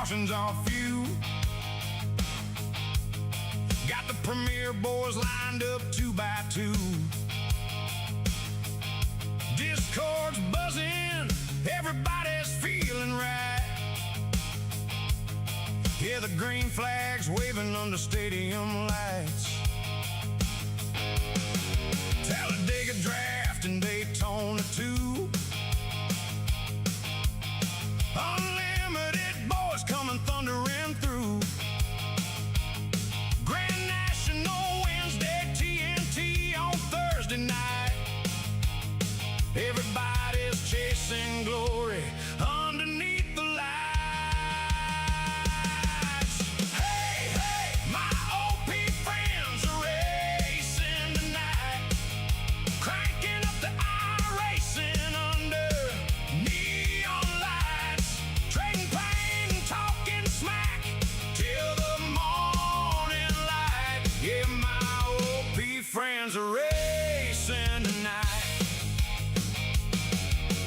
caution's off you. Got the premier boys lined up 2 by 2. Discord's buzzing, everybody's feeling right. Yeah, the green flag's waving under stadium lights. Talladega draft and Daytona 2. Unlimited boys coming thundering through. Grand National Wednesday, TNT on Thursday night. Everybody's chasing glory underneath the lights. Hey, hey, my OP friends are racing tonight. Cranking up the iRacing under neon lights. Trading pain and talking smack till the morning light. Yeah, my OP friends are racing tonight.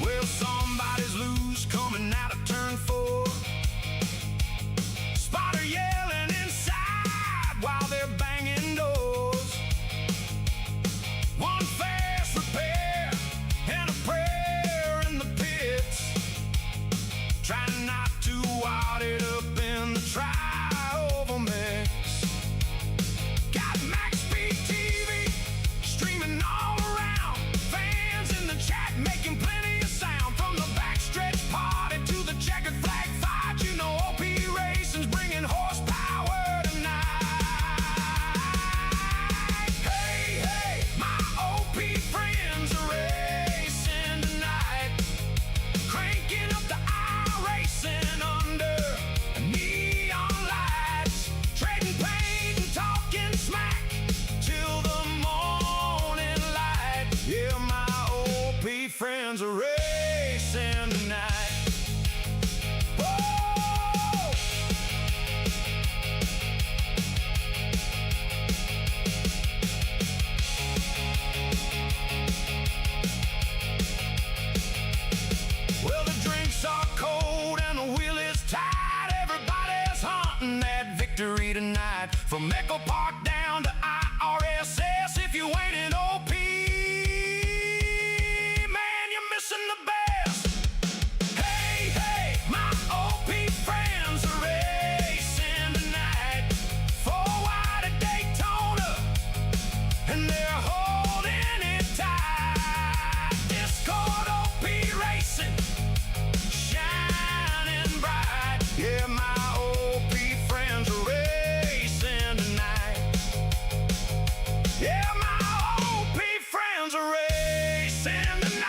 Well, somebody's loose coming out of turn 4. Spotter yelling inside while they're banging doors. One fast repair and a prayer in the pits. Trying not to wad it up in the tri-oval mix. Got Maxspeed TV streaming all around. Fans in the chat making plenty of sound. From the backstretch party to the checkered flag fight, you know OP Racing's bringing horsepower tonight. Hey, hey, my OP friends are racing tonight. Cranking up the iRacing under neon lights. Trading paint and talking smack till the morning light. Yeah, my OP friends are racing tonight. Whoa! Well, the drinks are cold and the wheel is tight. Everybody's hunting that victory tonight. From Echo Park down to IRSS, if you ain't an OP, man, you're missing the best. Hey, hey, my OP friends are racing tonight. 4 wide at Daytona, and they're holding it tight. Discord OP Racing, shining bright. Yeah, my OP friends are racing tonight. Yeah, my OP friends are racing tonight.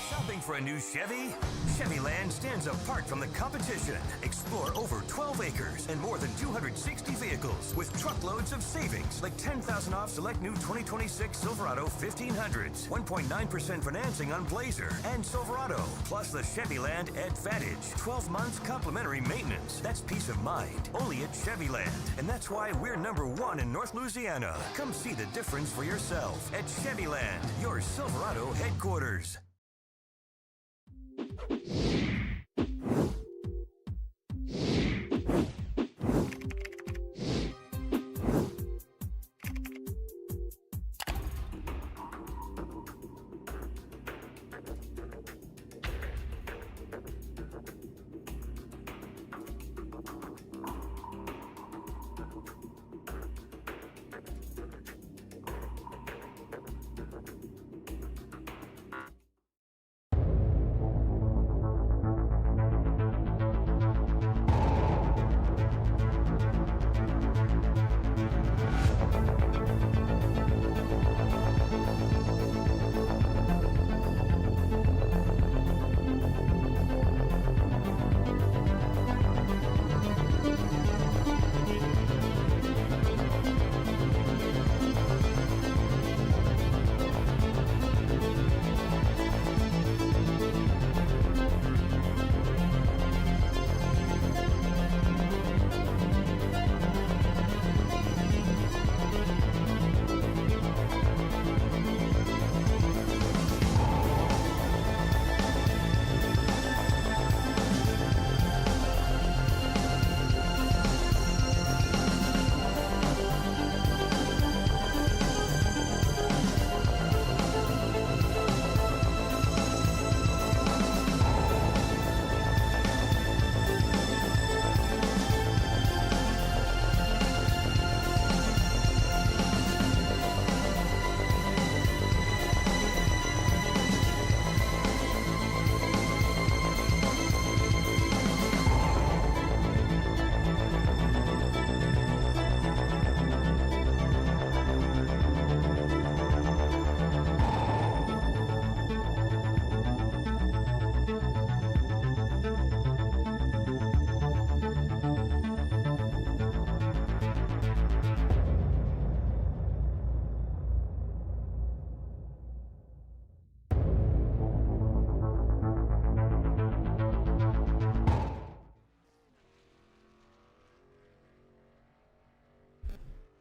Shopping for a new Chevy? Chevyland stands apart from the competition. Explore over 12 acres and more than 260 vehicles with truckloads of savings, like $10,000 off select new 2026 Silverado 1500s, 1.9% financing on Blazer and Silverado, plus the Chevyland Advantage, 12 months complimentary maintenance. That's peace of mind, only at Chevyland. And that's why we're #1 in North Louisiana. Come see the difference for yourself at Chevyland, your Silverado headquarters.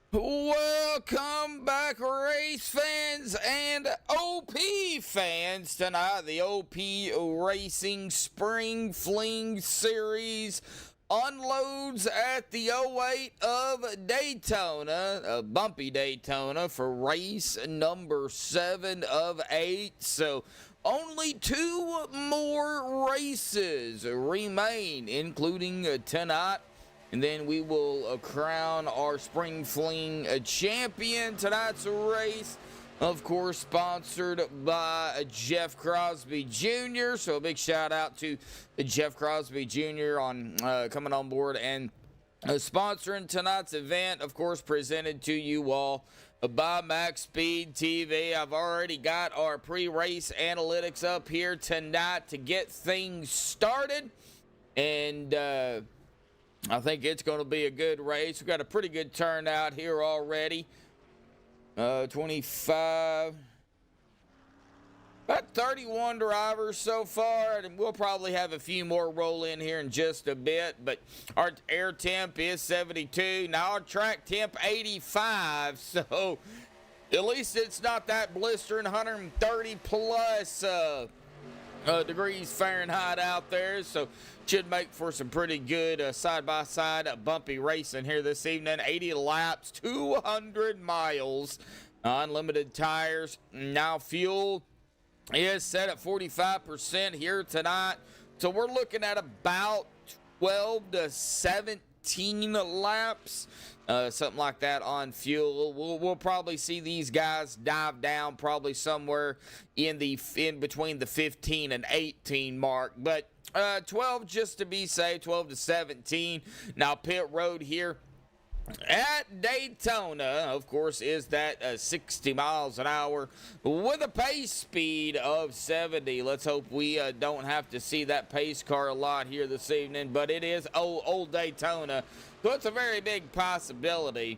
Welcome back, race fans and OP fans. Tonight, the OP Racing Spring Fling Series unloads at the 08 of Daytona, a Bumpy Daytona, for race number 7 of 8. So only 2 more races remain, including tonight. And then we will crown our Spring Fling champion. Tonight's race, of course, sponsored by Jeff Crosby Jr. So a big shout out to Jeff Crosby Jr. on coming on board and sponsoring tonight's event. Of course, presented to you all by MaxspeedTV TV. I've already got our pre-race analytics up here tonight to get things started. And I think it's going to be a good race. We've got a pretty good turnout here already. 25, about 31 drivers so far, and we'll probably have a few more roll in here in just a bit. But our air temp is 72. Now our track temp 85, so at least it's not that blistering 130 plus degrees Fahrenheit out there, so should make for some pretty good side-by-side bumpy racing here this evening. 80 laps, 200 miles, unlimited tires. Now fuel is set at 45% here tonight, so we're looking at about 12 to 17 laps. Something like that on fuel. We'll probably see these guys dive down probably somewhere in between the 15 and 18 mark, but 12 just to be safe, 12 to 17. Now pit road here at Daytona, of course, is that 60 miles an hour with a pace speed of 70. Let's hope we don't have to see that pace car a lot here this evening, but it is old Daytona, so it's a very big possibility.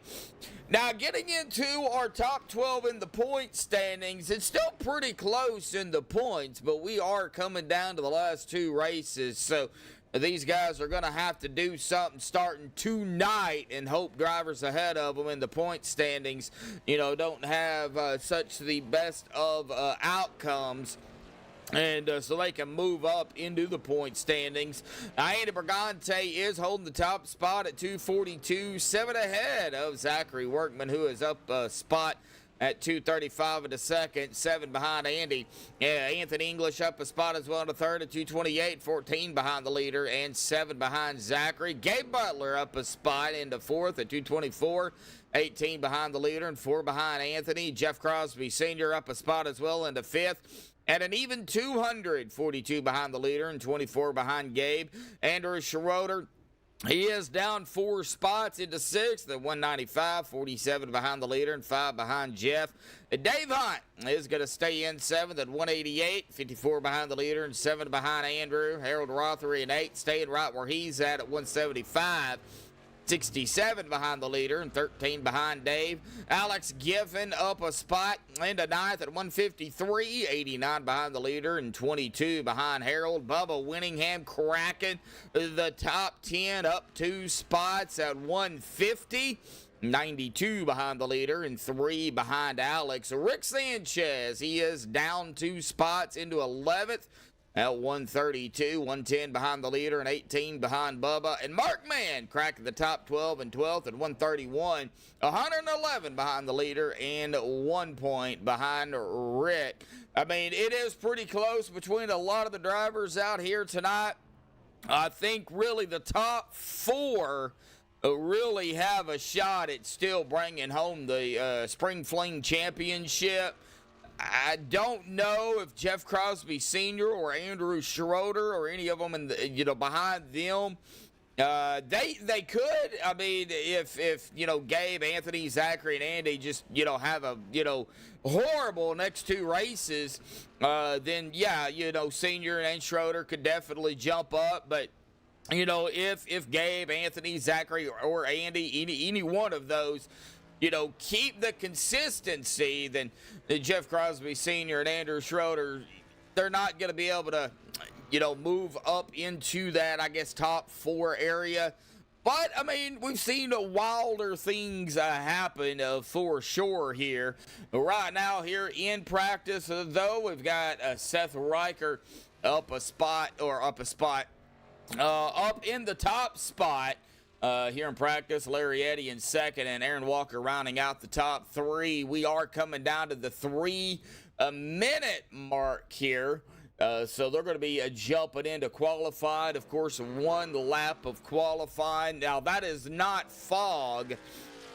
Now, getting into our top 12 in the point standings, it's still pretty close in the points, but we are coming down to the last 2 races, so these guys are going to have to do something starting tonight and hope drivers ahead of them in the point standings, don't have such the best of outcomes. And so they can move up into the point standings. Andy Brigante is holding the top spot at 242, 7 ahead of Zachary Workman, who is up a spot at 235 in the second, 7 behind Andy. Anthony English up a spot as well in the third at 228, 14 behind the leader and 7 behind Zachary. Gabe Butler up a spot into fourth at 224, 18 behind the leader and 4 behind Anthony. Jeff Crosby Sr. up a spot as well into fifth at an even 200, 42 behind the leader and 24 behind Gabe. Andrew Schroeder, he is down 4 spots into sixth at 195, 47 behind the leader and 5 behind Jeff. Dave Hunt is going to stay in 7th at 188, 54 behind the leader and 7 behind Andrew. Harold Rothery in 8th, staying right where he's at 175. 67 behind the leader and 13 behind Dave. Alex Giffen up a spot into 9th at 153, 89 behind the leader and 22 behind Harold. Bubba Winningham cracking the top 10 up 2 spots at 150. 92 behind the leader and 3 behind Alex. Rick Sanchez, he is down 2 spots into 11th at 132, 110 behind the leader and 18 behind Bubba. And Mark Mann cracking the top 12 and 12th at 131, 111 behind the leader and 1 point behind Rick. I mean, it is pretty close between a lot of the drivers out here tonight. I think really the top 4 really have a shot at still bringing home the Spring Fling Championship. I don't know if Jeff Crosby Sr. or Andrew Schroeder or any of them behind them. They could. I mean, if Gabe, Anthony, Zachary, and Andy just have a horrible next 2 races, then yeah, Senior and Schroeder could definitely jump up. But if Gabe, Anthony, Zachary, or Andy, any one of those, keep the consistency, then Jeff Crosby Sr. and Andrew Schroeder, they're not going to be able to, move up into that, I guess, top 4 area. But, I mean, we've seen wilder things happen for sure here. Right now, here in practice, though, we've got Seth Riker up in the top spot here in practice. Larry Eddy in second, and Aaron Walker rounding out the top three. We are coming down to the 3-minute mark here. So they're going to be jumping into qualified. Of course, one lap of qualifying. Now, that is not fog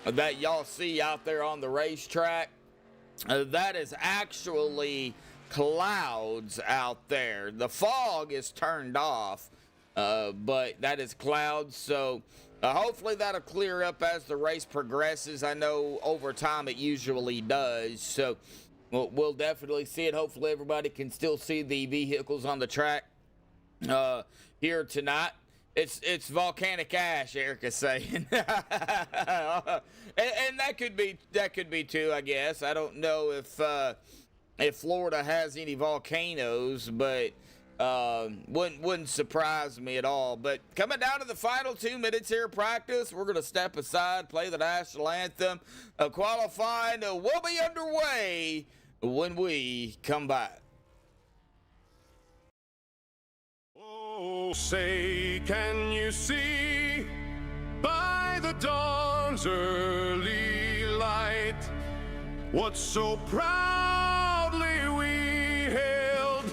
that y'all see out there on the racetrack. That is actually clouds out there. The fog is turned off, but that is clouds. So hopefully that'll clear up as the race progresses. I know over time it usually does. So we'll definitely see it. Hopefully everybody can still see the vehicles on the track here tonight. It's volcanic ash, Eric is saying. and that could be too, I guess. I don't know if Florida has any volcanoes, but wouldn't surprise me at all. But coming down to the final 2 minutes here of practice, we're going to step aside, play the national anthem. Qualifying will be underway when we come back. Oh, say, can you see by the dawn's early light what so proudly we hailed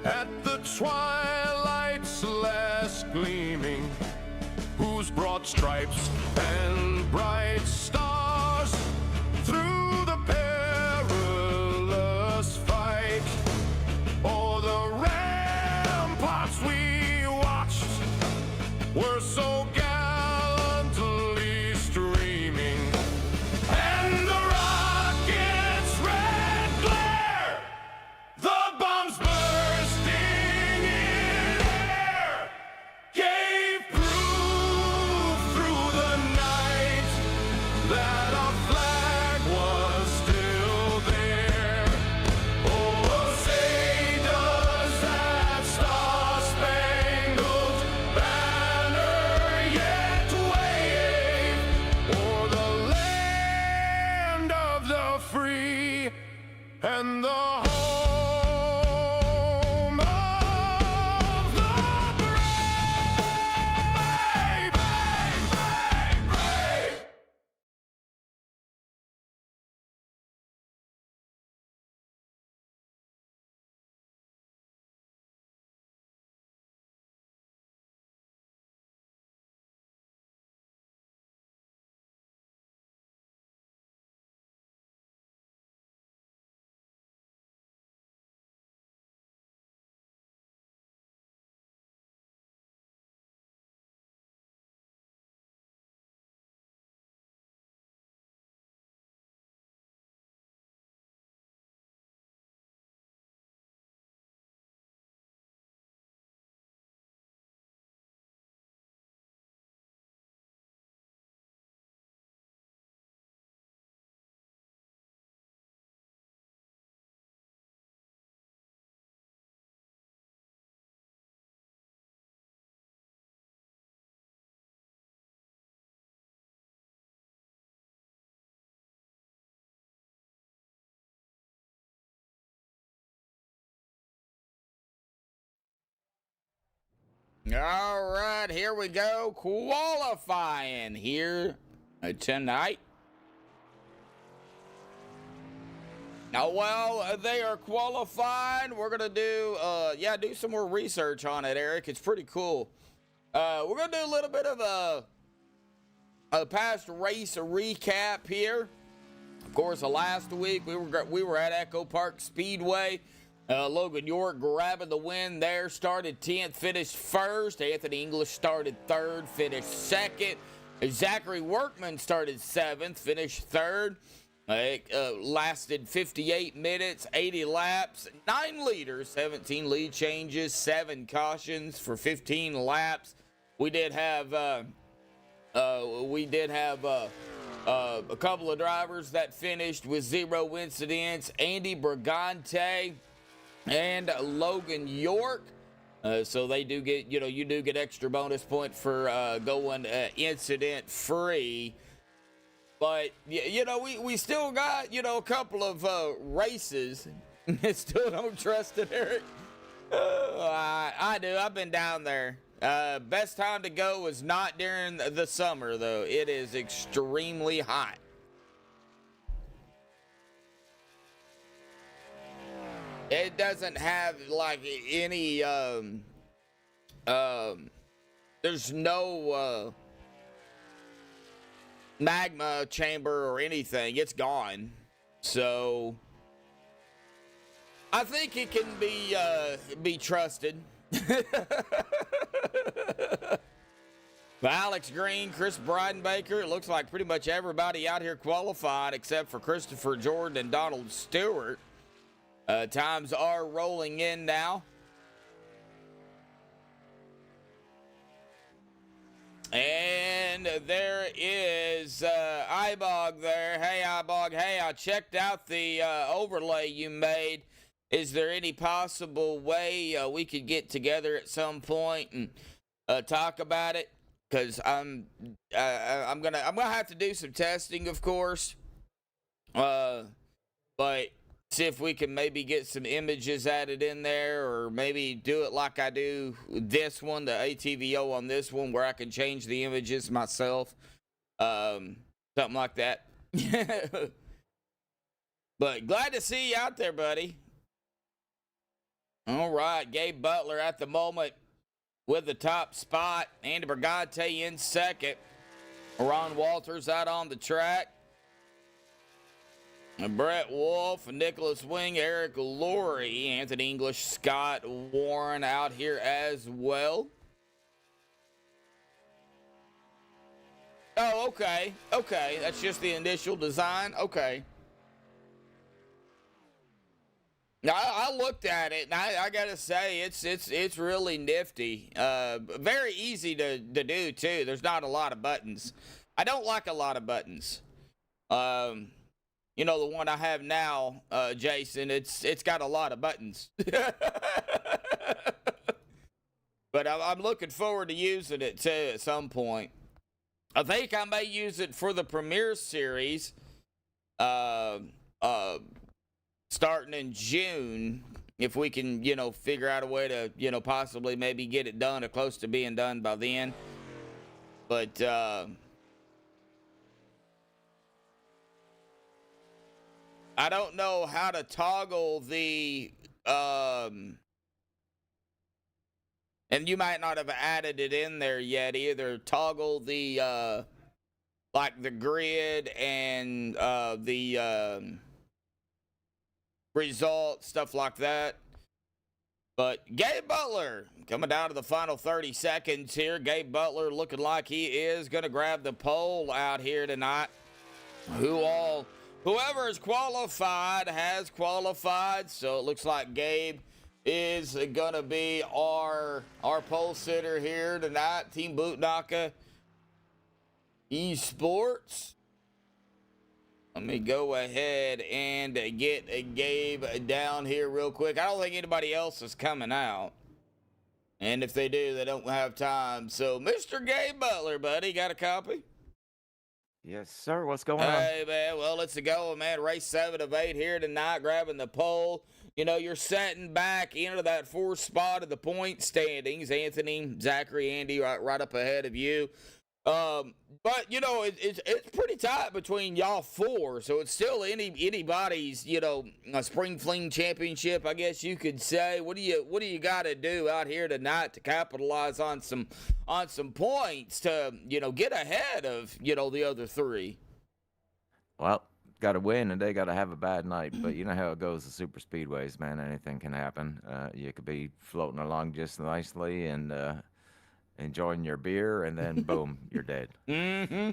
at the twilight's last gleaming, whose broad stripes and bright stars through the perilous fight o'er the ramparts we watched were so gallantly streaming, and the rocket's red glare, the bombs bursting in air, gave proof through the night that our flag was still there. Oh, say does that star-spangled banner yet wave o'er the land of the free and the home of the brave, brave, brave, brave. All right, here we go. Qualifying here tonight. Now, while they are qualifying, we're going to do some more research on it, Eric. It's pretty cool. We're going to do a little bit of a past race recap here. Of course, last week we were at Echo Park Speedway. Logan York grabbing the win there, started 10th, finished first. Anthony English started third, finished second. Zachary Workman started 7th, finished third. It lasted 58 minutes, 80 laps, 9 leaders, 17 lead changes, 7 cautions for 15 laps. We did have a couple of drivers that finished with 0 incidents. Andy Brigante and Logan York So they do get, you do get extra bonus point for going incident free. But, we still got, a couple of races. Still don't trust it, Eric. I do. I've been down there. Best time to go is not during the summer, though. It is extremely hot. It doesn't have, like, any, there's no, magma chamber or anything. It's gone. So I think it can be trusted. Alex Green, Chris Breidenbaker, it looks like pretty much everybody out here qualified except for Christopher Jordan and Donald Stewart. Times are rolling in now. And there is Ibog there. Hey, Ibog. Hey, I checked out the overlay you made. Is there any possible way we could get together at some point and talk about it? Because I'm gonna have to do some testing, of course. But see if we can maybe get some images added in there, or maybe do it like I do this one, the ATVO on this one, where I can change the images myself. Something like that. But glad to see you out there, buddy. All right, Gabe Butler at the moment with the top spot. Andy Brigante in second. Ron Walters out on the track. Brett Wolf, Nicholas Wing, Eric Laurie, Anthony English, Scott Warren out here as well. Oh, okay. Okay, that's just the initial design. Okay. Now, I looked at it, and I gotta say, it's really nifty. Very easy to do, too. There's not a lot of buttons. I don't like a lot of buttons. The one I have now, Jason, it's got a lot of buttons. But I'm looking forward to using it, too, at some point. I think I may use it for the Premier Series, starting in June, if we can, figure out a way to, possibly maybe get it done or close to being done by then. But, I don't know how to toggle the, and you might not have added it in there yet either. Toggle the, like the grid and the results, stuff like that. But Gabe Butler coming down to the final 30 seconds here. Gabe Butler looking like he is going to grab the pole out here tonight. Whoever is qualified has qualified, so it looks like Gabe is going to be our pole sitter here tonight. Team Bootnaka Esports. Let me go ahead and get Gabe down here real quick. I don't think anybody else is coming out. And if they do, they don't have time. So, Mr. Gabe Butler, buddy, got a copy? Yes, sir. What's going on? Hey, man. Well, let's go, man. Race 7 of 8 here tonight, grabbing the pole. You're setting back into that 4th spot of the point standings. Anthony, Zachary, Andy right up ahead of you. But, it's pretty tight between y'all 4. So it's still anybody's, a spring fling championship, I guess you could say. What do you got to do out here tonight to capitalize on some points to, get ahead of, the other 3? Well, got to win, and they got to have a bad night. But you know how it goes, the super speedways, man. Anything can happen. You could be floating along just nicely and enjoying your beer, and then boom, you're dead. Mm-hmm.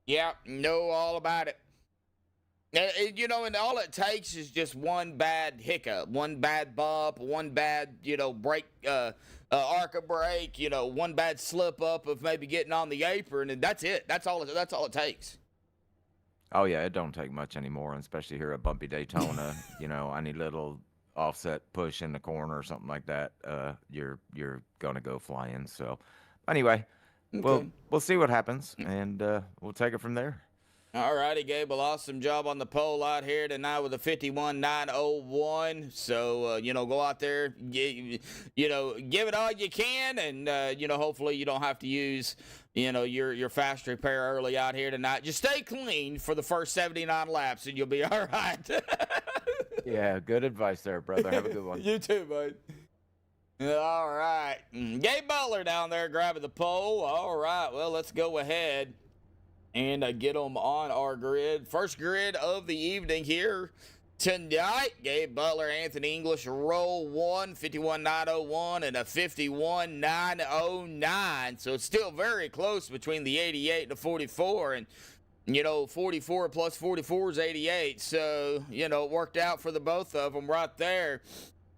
Yeah, know all about it. And all it takes is just one bad hiccup, one bad bump, one bad, brake, ARCA brake, one bad slip up of maybe getting on the apron, and that's it. That's all it takes. Oh yeah, it don't take much anymore, and especially here at Bumpy Daytona. Any little offset push in the corner or something like that, you're gonna go flying. So anyway, we'll see what happens, and we'll take it from there. All righty, Gabe. Well, awesome job on the pole out here tonight with a 51.901. So, go out there, give it all you can, and, hopefully you don't have to use, your fast repair early out here tonight. Just stay clean for the first 79 laps, and you'll be all right. Yeah, good advice there, brother. Have a good one. You too, bud. All right. Gabe Butler down there grabbing the pole. All right. Well, let's go ahead and get them on our grid. First grid of the evening here tonight. Gabe Butler, Anthony English, row 1, 51.901 and a 51.909. So it's still very close between the 88 and the 44. And, 44 plus 44 is 88. So, it worked out for the both of them right there.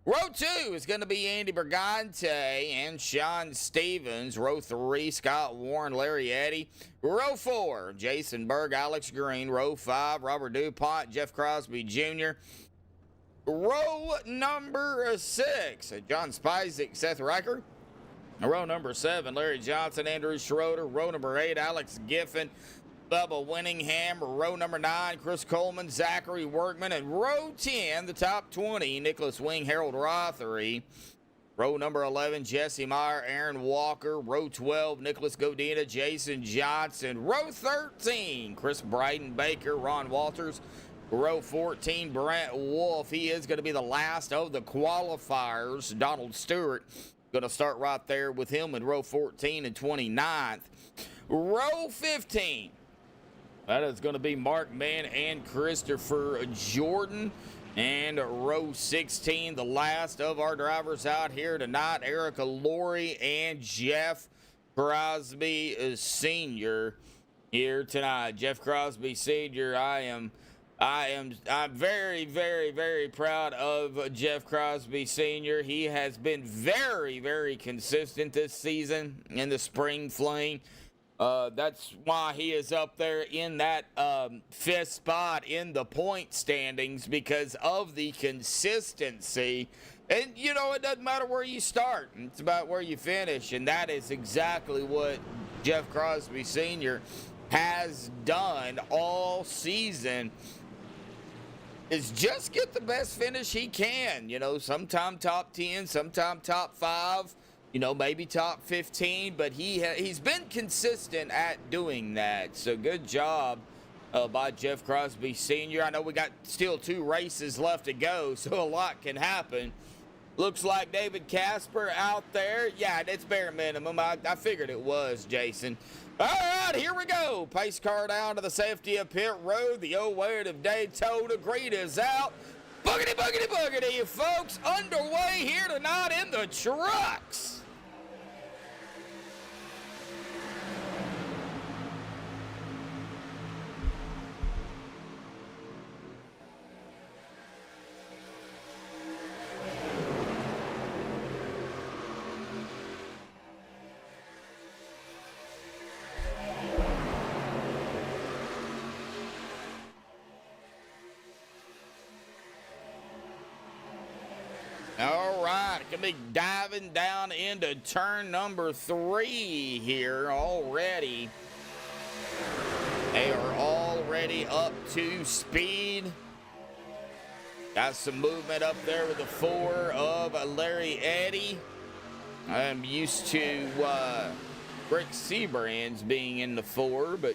Row 2 is going to be Andy Bergante and Sean Stevens. Row 3, Scott Warren, Larry Eddy. Row 4, Jason Berg, Alex Green. Row 5, Robert DuPont, Jeff Crosby Jr. Row number 6, John Spizek, Seth Riker. Row number 7, Larry Johnson, Andrew Schroeder. Row number 8, Alex Giffen, Bubba Winningham. Row number 9, Chris Coleman, Zachary Workman. And row 10, the top 20, Nicholas Wing, Harold Rothery. Row number 11, Jesse Meyer, Aaron Walker. Row 12, Nicholas Godina, Jason Johnson. Row 13, Chris Bryden Baker, Ron Walters. Row 14, Brent Wolf. He is going to be the last of the qualifiers. Donald Stewart going to start right there with him in row 14 and 29th. Row 15. That is going to be Mark Mann and Christopher Jordan. And row 16, the last of our drivers out here tonight, Erica Laurie and Jeff Crosby Sr. here tonight. Jeff Crosby Sr., I'm very, very, very proud of Jeff Crosby Sr. He has been very, very consistent this season in the spring fling. That's why he is up there in that 5th spot in the point standings, because of the consistency. And, it doesn't matter where you start. It's about where you finish. And that is exactly what Jeff Crosby Sr. has done all season, is just get the best finish he can. Sometime top 10, sometime top 5. Maybe top 15, but he's been consistent at doing that. So good job by Jeff Crosby Sr. I know we got still 2 races left to go, so a lot can happen. Looks like David Casper out there. Yeah, it's bare minimum. I figured it was, Jason. All right, here we go. Pace car down to the safety of pit road. The 08 of Daytona. Green is out. Boogity, boogity, boogity, folks. Underway here tonight in the trucks. All right, going to be diving down into turn number 3 here already. They are already up to speed. Got some movement up there with the 4 of Larry Eddy. I'm used to Rick Seabrands being in the 4, but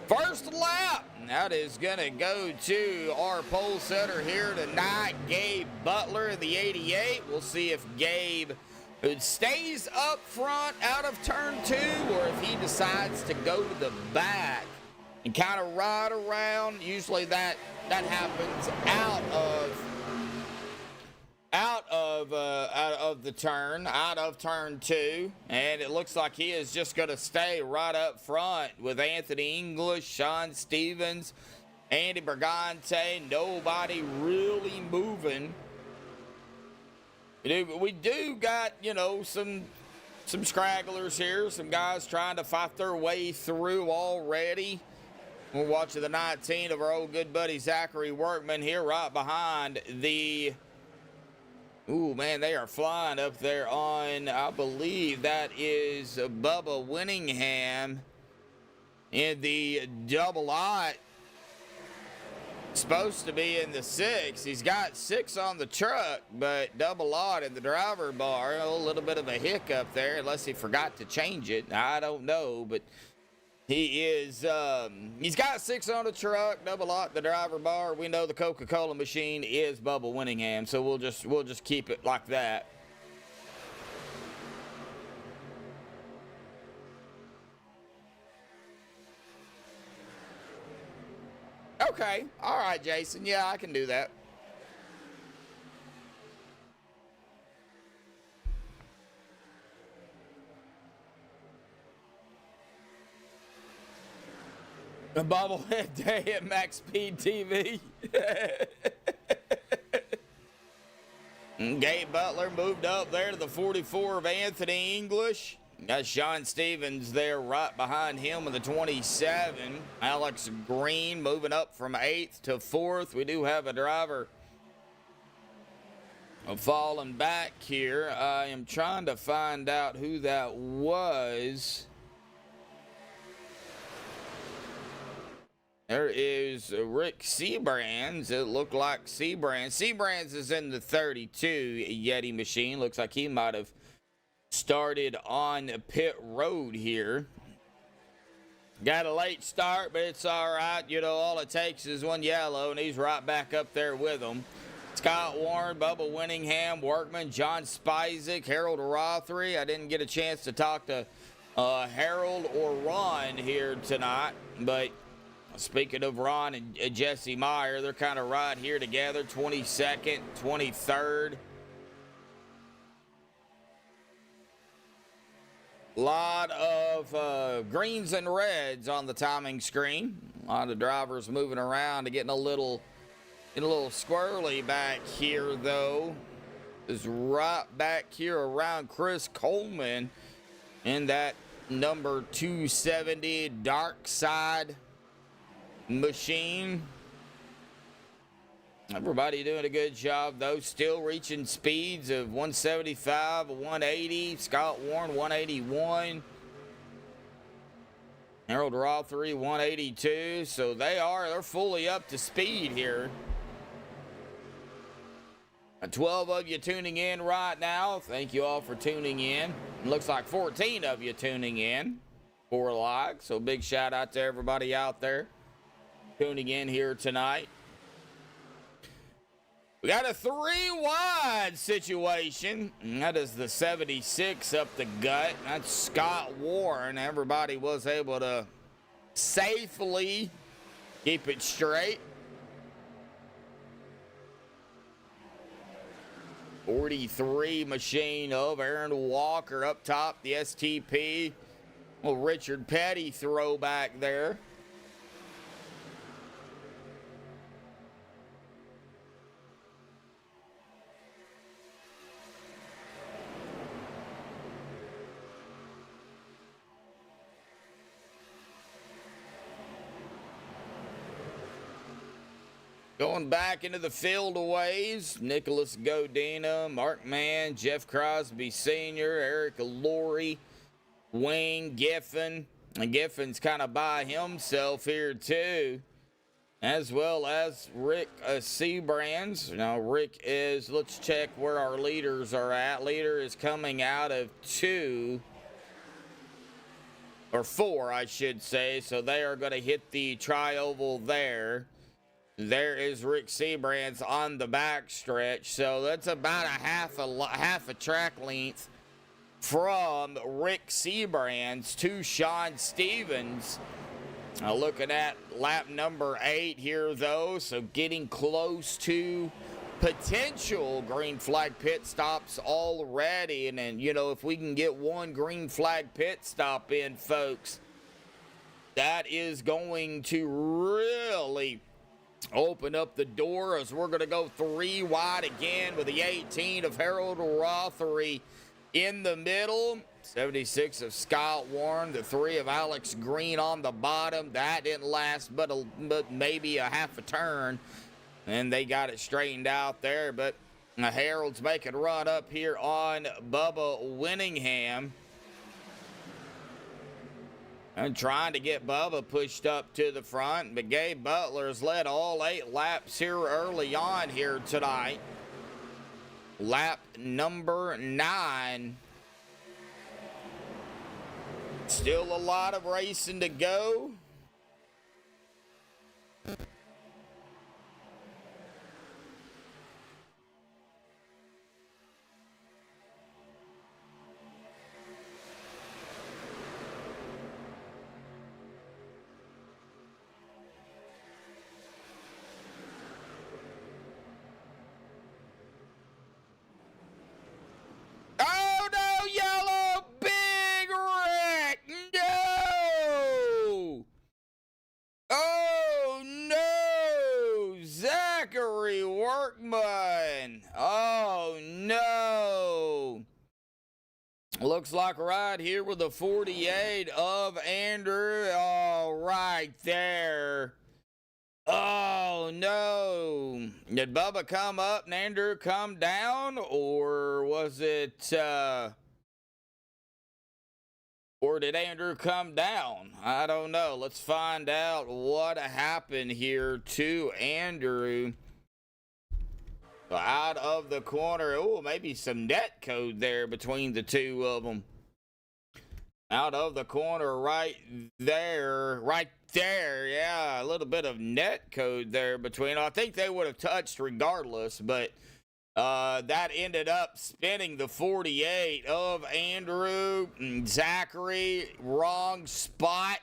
first lap, that is going to go to our pole setter here tonight, Gabe Butler in the 88. We'll see if Gabe stays up front out of turn 2, or if he decides to go to the back and kind of ride around. Usually that happens out of turn 2, and it looks like he is just going to stay right up front with Anthony English, Sean Stevens, Andy Bergante. Nobody really moving. We do got, some scragglers here, some guys trying to fight their way through already. We're watching the 19 of our old good buddy Zachary Workman here right behind the... Ooh, man, they are flying up there on, I believe that is Bubba Winningham in the double I. Supposed to be in the 6. He's got 6 on the truck, but double odd in the driver bar. A little bit of a hiccup there, unless he forgot to change it. I don't know, but he is, he's got 6 on the truck, double odd in the driver bar. We know the Coca-Cola machine is Bubba Winningham, so we'll just keep it like that. Okay. All right, Jason. Yeah, I can do that. A bobblehead day at MaxspeedTV. Gabe Butler moved up there to the 44 of Anthony English. Got Sean Stevens there right behind him with the 27. Alex Green moving up from 8th to 4th. We do have a driver falling back here. I am trying to find out who that was. There is Rick Seabrands. It looked like Seabrands. Seabrands is in the 32 Yeti machine. Looks like he might have started on pit road here. Got a late start, but it's all right. You know, all it takes is one yellow, and he's right back up there with them. Scott Warren, Bubba Winningham, Workman, John Spizek, Harold Rothery. I didn't get a chance to talk to Harold or Ron here tonight, but speaking of Ron and Jesse Meyer, they're kind of right here together, 22nd, 23rd. A lot of greens and reds on the timing screen. A lot of drivers moving around and getting a little squirrely back here, though. Is right back here around Chris Coleman in that number 270 dark side machine. Everybody doing a good job, though. Still reaching speeds of 175, 180. Scott Warren, 181. Harold Rothery, 182. So they're fully up to speed here. 12 of you tuning in right now. Thank you all for tuning in. It looks like 14 of you tuning in for live. So big shout out to everybody out there tuning in here tonight. We got a 3-wide situation. And that is the 76 up the gut. That's Scott Warren. Everybody was able to safely keep it straight. 43 machine of Aaron Walker up top, the STP. Well, Richard Petty throwback there. Going back into the field of ways, Nicholas Godina, Mark Mann, Jeff Crosby Sr., Eric Laurie, Wayne Giffen. And Giffen's kind of by himself here too, as well as Rick Seabrands. Now Rick is, let's check where our leaders are at. Leader is coming out of 2, or 4, I should say. So they are going to hit the tri-oval there. There is Rick Seabrands on the back stretch. So that's about half a track length from Rick Seabrands to Sean Stevens. Looking at lap number 8 here, though. So getting close to potential green flag pit stops already. And then, you know, if we can get one green flag pit stop in, folks, that is going to really open up the door, as we're going to go 3 wide again with the 18 of Harold Rothery In the middle, 76 of Scott Warren, the 3 of Alex Green on the bottom. That didn't last but maybe a half a turn, and they got it straightened out there. But the Herald's making a run up here on Bubba Winningham. And trying to get Bubba pushed up to the front, but Gabe Butler's led all 8 laps here early on here tonight. Lap number 9. Still a lot of racing to go. Oh no, yellow, big wreck. No. Oh no, Zachary Workman. Oh no. Looks like right here with the 48 of Andrew. Oh, right there. Oh no. Did Bubba come up and Andrew come down, or was it or did Andrew come down? I don't know. Let's find out what happened here to Andrew. Out of the corner. Oh, maybe some net code there between the two of them. Out of the corner right there. Right there. Yeah, a little bit of net code there between. I think they would have touched regardless, but that ended up spinning the 48 of Andrew. Zachary, wrong spot.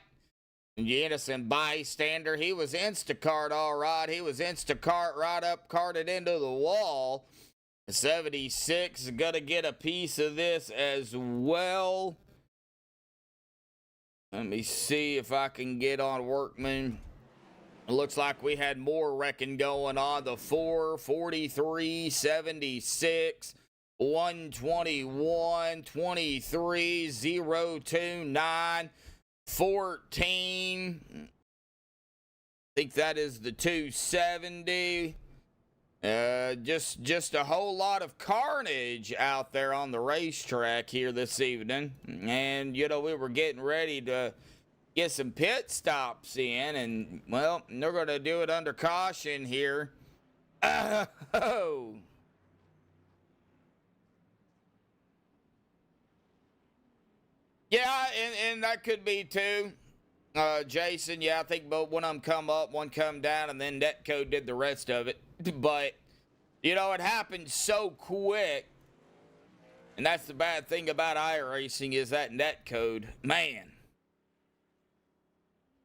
The innocent bystander. He was Instacart all right. He was Instacart right up, carted into the wall. 76 is going to get a piece of this as well. Let me see if I can get on Workman. It looks like we had more wrecking going on. The 4, 43, 76, 121, 23, 0, 2, 9, 14. I think that is the 270. Just a whole lot of carnage out there on the racetrack here this evening. And, you know, we were getting ready to get some pit stops in. And, well, they're going to do it under caution here. Oh. Yeah, and that could be too. Jason, yeah, I think both one of them come up, one come down, and then Netcode did the rest of it. But, you know, it happened so quick. And that's the bad thing about iRacing is that Netcode. Man.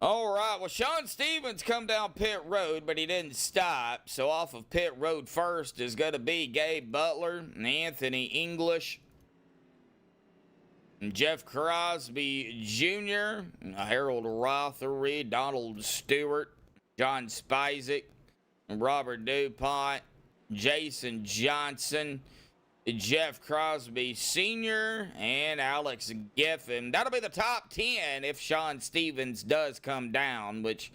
All right, well, Sean Stevens come down pit road, but he didn't stop. So off of pit road first is going to be Gabe Butler, Anthony English, Jeff Crosby Jr., Harold Rothery, Donald Stewart, John Spizek, Robert DuPont, Jason Johnson, Jeff Crosby Sr., and Alex Giffen. That'll be the top 10 if Sean Stevens does come down, which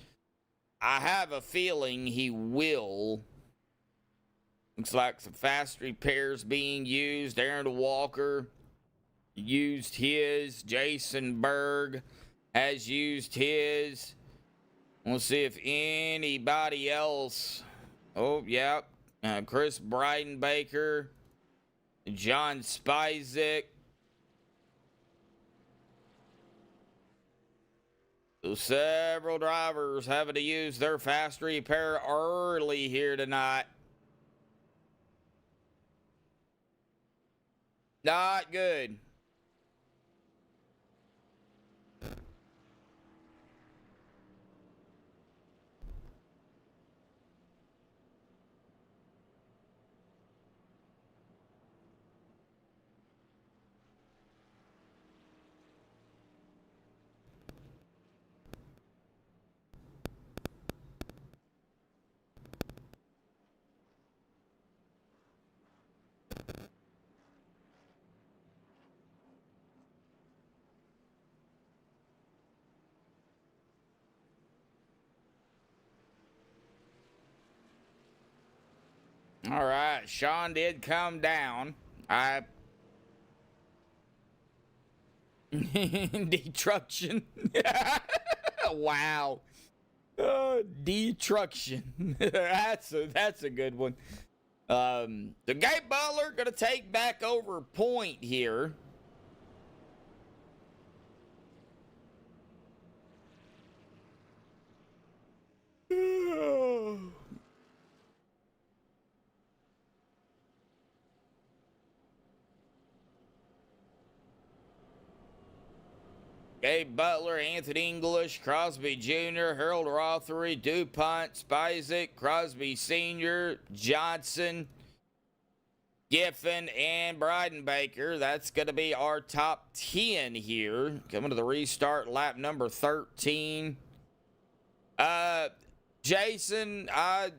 I have a feeling he will. Looks like some fast repairs being used. Aaron Walker used his. Jason Berg has used his. We'll see if anybody else. Oh, yeah. Chris Breidenbaker, John Spizek. So several drivers having to use their fast repair early here tonight. Not good. All right, Sean did come down. Destruction. Wow. Destruction. That's a good one. The Gabe Butler gonna take back over point here. Gabe Butler, Anthony English, Crosby Jr., Harold Rothery, DuPont, Spizek, Crosby Sr., Johnson, Giffen, and Breidenbaker. That's going to be our top 10 here. Coming to the restart, lap number 13. Jason, I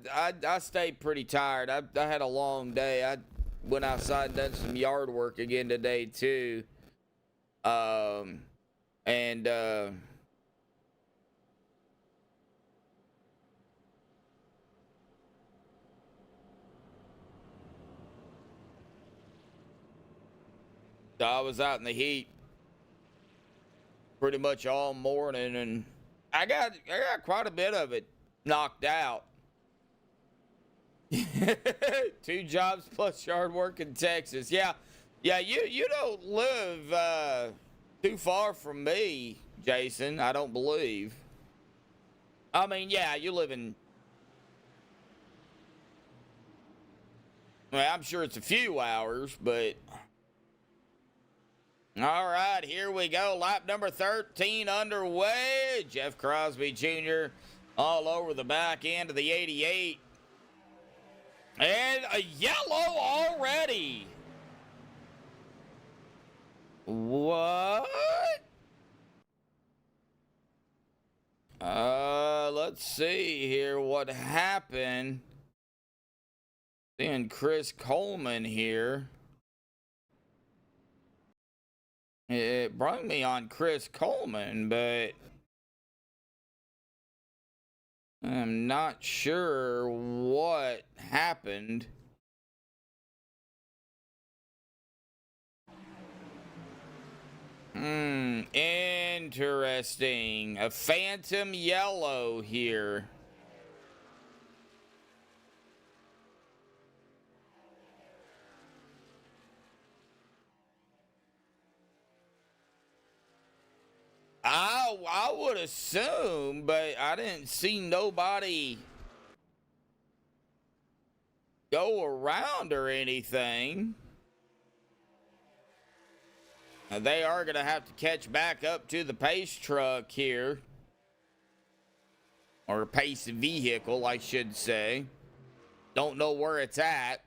stayed pretty tired. I had a long day. I went outside and done some yard work again today, too. And so I was out in the heat pretty much all morning, and I got quite a bit of it knocked out. 2 jobs plus yard work in Texas. Yeah, you don't live too far from me, Jason, I don't believe. I mean, yeah, you live in... Well, I'm sure it's a few hours, but... All right, here we go. Lap number 13 underway. Jeff Crosby Jr. all over the back end of the 88. And a yellow already. What? Let's see here what happened. Seeing Chris Coleman here. It brought me on Chris Coleman, but I'm not sure what happened. Interesting. A phantom yellow here. I would assume, but I didn't see nobody go around or anything. They are going to have to catch back up to the pace truck here. Or pace vehicle, I should say. Don't know where it's at.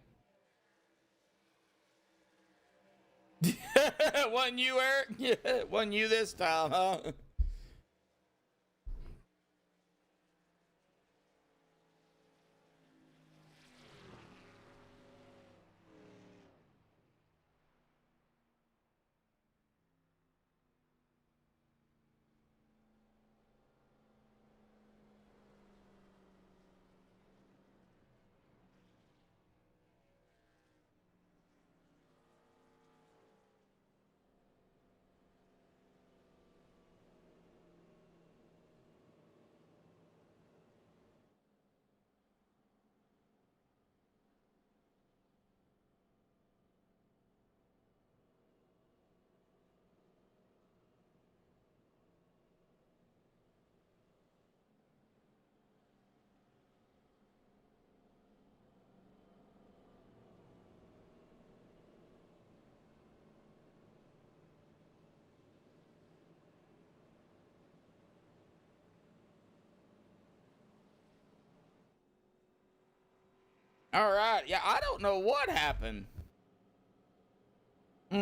Wasn't you, Eric? Yeah, wasn't you this time, huh? All right. Yeah, I don't know what happened. All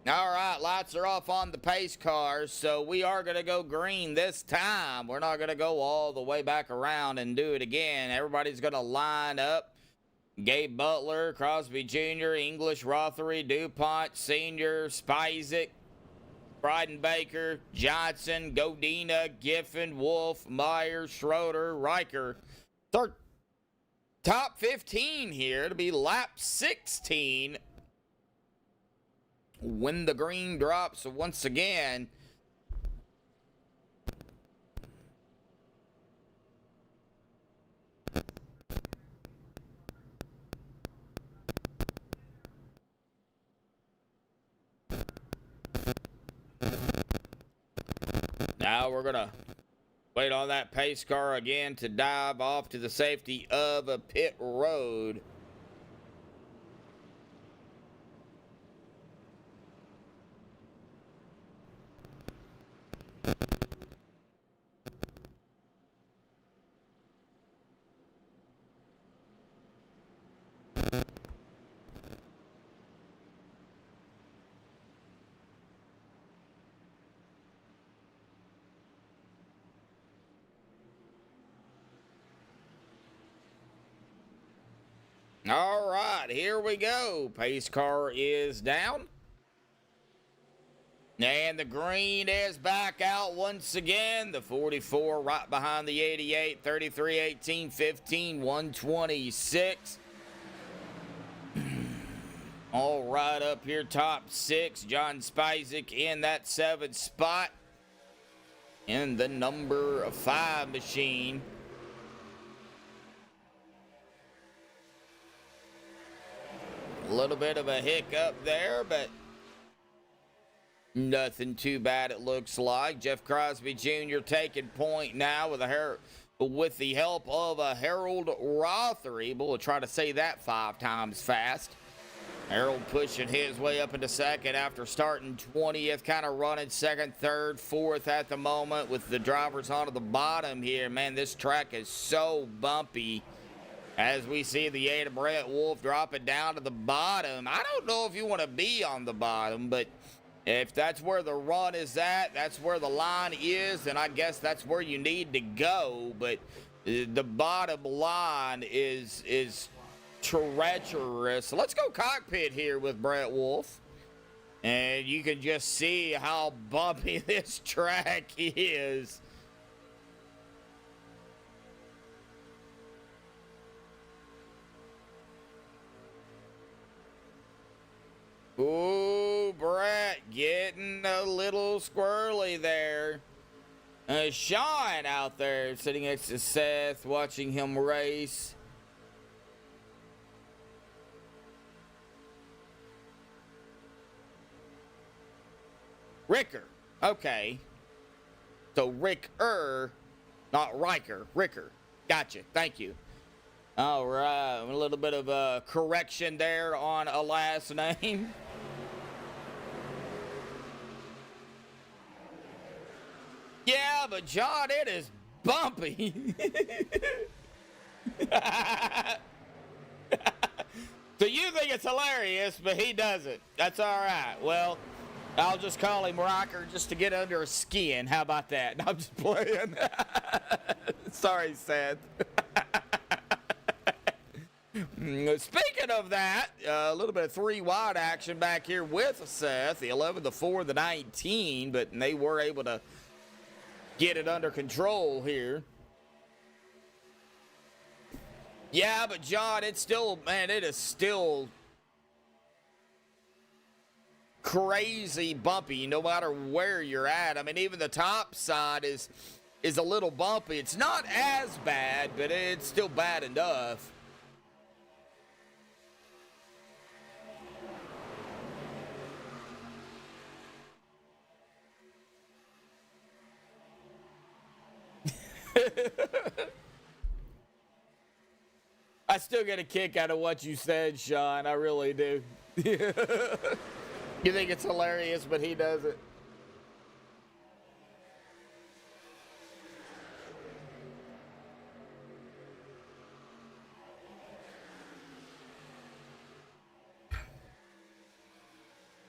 right, lights are off on the pace cars, so we are going to go green this time. We're not going to go all the way back around and do it again. Everybody's going to line up. Gabe Butler, Crosby Jr., English, Rothery, DuPont, Sr., Spizek, Breidenbaker, Johnson, Godina, Giffen, Wolf, Meyer, Schroeder, Riker. Top 15 here to be lap 16. When the green drops once again. Now we're going to wait on that pace car again to dive off to the safety of a pit road. All right, here we go. Pace car is down. And the green is back out once again. The 44 right behind the 88, 33, 18, 15, 126. All right, up here, top 6. John Spizek in that 7th spot. In the number 5 machine. A little bit of a hiccup there, but nothing too bad, it looks like. Jeff Crosby Jr. taking point now with the help of a Harold Rothery. We'll try to say that 5 times fast. Harold pushing his way up into 2nd after starting 20th, kind of running 2nd, 3rd, 4th at the moment with the drivers onto the bottom here. Man, this track is so bumpy. As we see the 8 of Brett Wolf dropping down to the bottom. I don't know if you want to be on the bottom, but if that's where the run is at, that's where the line is, then I guess that's where you need to go. But the bottom line is treacherous. So let's go cockpit here with Brett Wolf. And you can just see how bumpy this track is. Ooh, Brett getting a little squirrely there. Sean out there sitting next to Seth, watching him race. Ricker. Okay. So Ricker, not Riker. Ricker. Gotcha. Thank you. All right. A little bit of a correction there on a last name. Yeah, but John, it is bumpy. So you think it's hilarious, but he doesn't. That's all right. Well, I'll just call him Rocker just to get under his skin. How about that? I'm just playing. Sorry, Seth. Speaking of that, a little bit of 3 wide action back here with Seth. The 11, the 4, the 19, but they were able to get it under control here. Yeah, but John, it's still, man, it is still crazy bumpy no matter where you're at. I mean, even the top side is a little bumpy. It's not as bad, but it's still bad enough. I still get a kick out of what you said, Sean. I really do. You think it's hilarious, but he doesn't.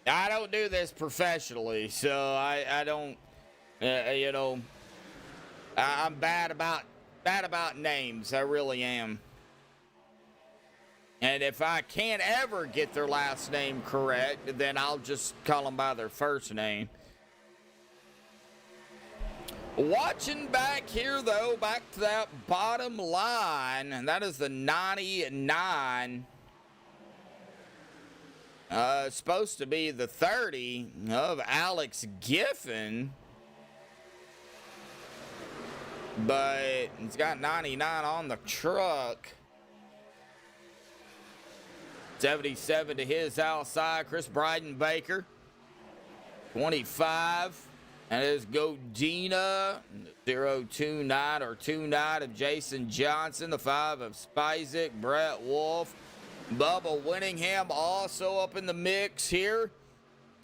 I don't do this professionally, so I don't, you know, I'm bad about names. I really am. And if I can't ever get their last name correct, then I'll just call them by their first name. Watching back here, though, back to that bottom line, and that is the 99. Supposed to be the 30 of Alex Giffen. But it's got 99 on the truck. 77 to his outside, Chris Bryden-Baker. 25. And it's Godina, 029 or 29 of Jason Johnson, the 5 of Spizek, Brett Wolf, Bubba Winningham also up in the mix here.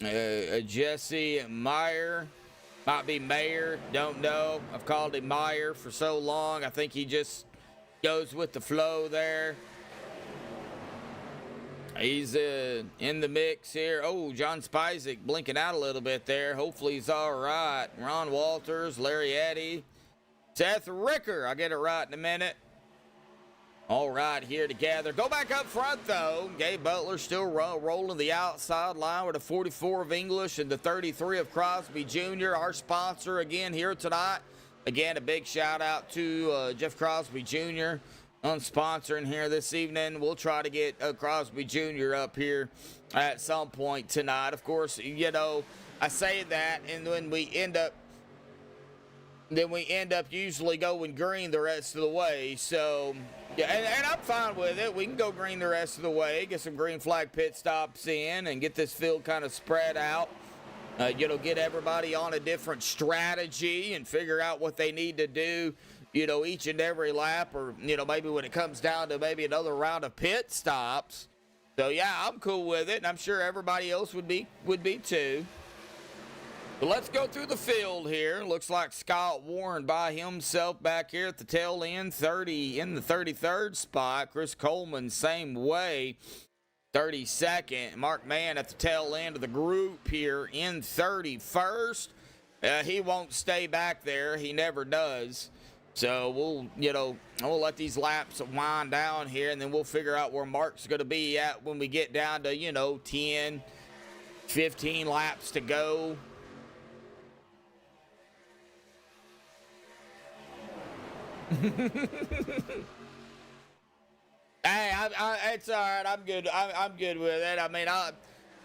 Jesse Meyer, might be Mayer, don't know. I've called him Meyer for so long. I think he just goes with the flow there. He's in the mix here. Oh, John Spizek blinking out a little bit there. Hopefully he's all right. Ron Walters, Larry Eddy, Seth Ricker. I'll get it right in a minute. All right, here together. Go back up front, though. Gabe Butler still rolling the outside line with a 44 of English and the 33 of Crosby Jr., our sponsor again here tonight. Again, a big shout out to Jeff Crosby Jr., on sponsoring here this evening. We'll try to get Crosby Jr. up here at some point tonight. Of course, you know, I say that, and then we end up usually going green the rest of the way. So, yeah, and I'm fine with it. We can go green the rest of the way, get some green flag pit stops in, and get this field kind of spread out. You know, get everybody on a different strategy and figure out what they need to do, you know, each and every lap, or, you know, maybe when it comes down to maybe another round of pit stops. So, yeah, I'm cool with it, and I'm sure everybody else would be too. But let's go through the field here. Looks like Scott Warren by himself back here at the tail end, 30 in the 33rd spot. Chris Coleman, same way, 32nd. Mark Mann at the tail end of the group here in 31st. He won't stay back there. He never does. So we'll let these laps wind down here, and then we'll figure out where Mark's going to be at when we get down to, you know, 10, 15 laps to go. Hey, it's all right. I'm good. I'm good with it. I mean,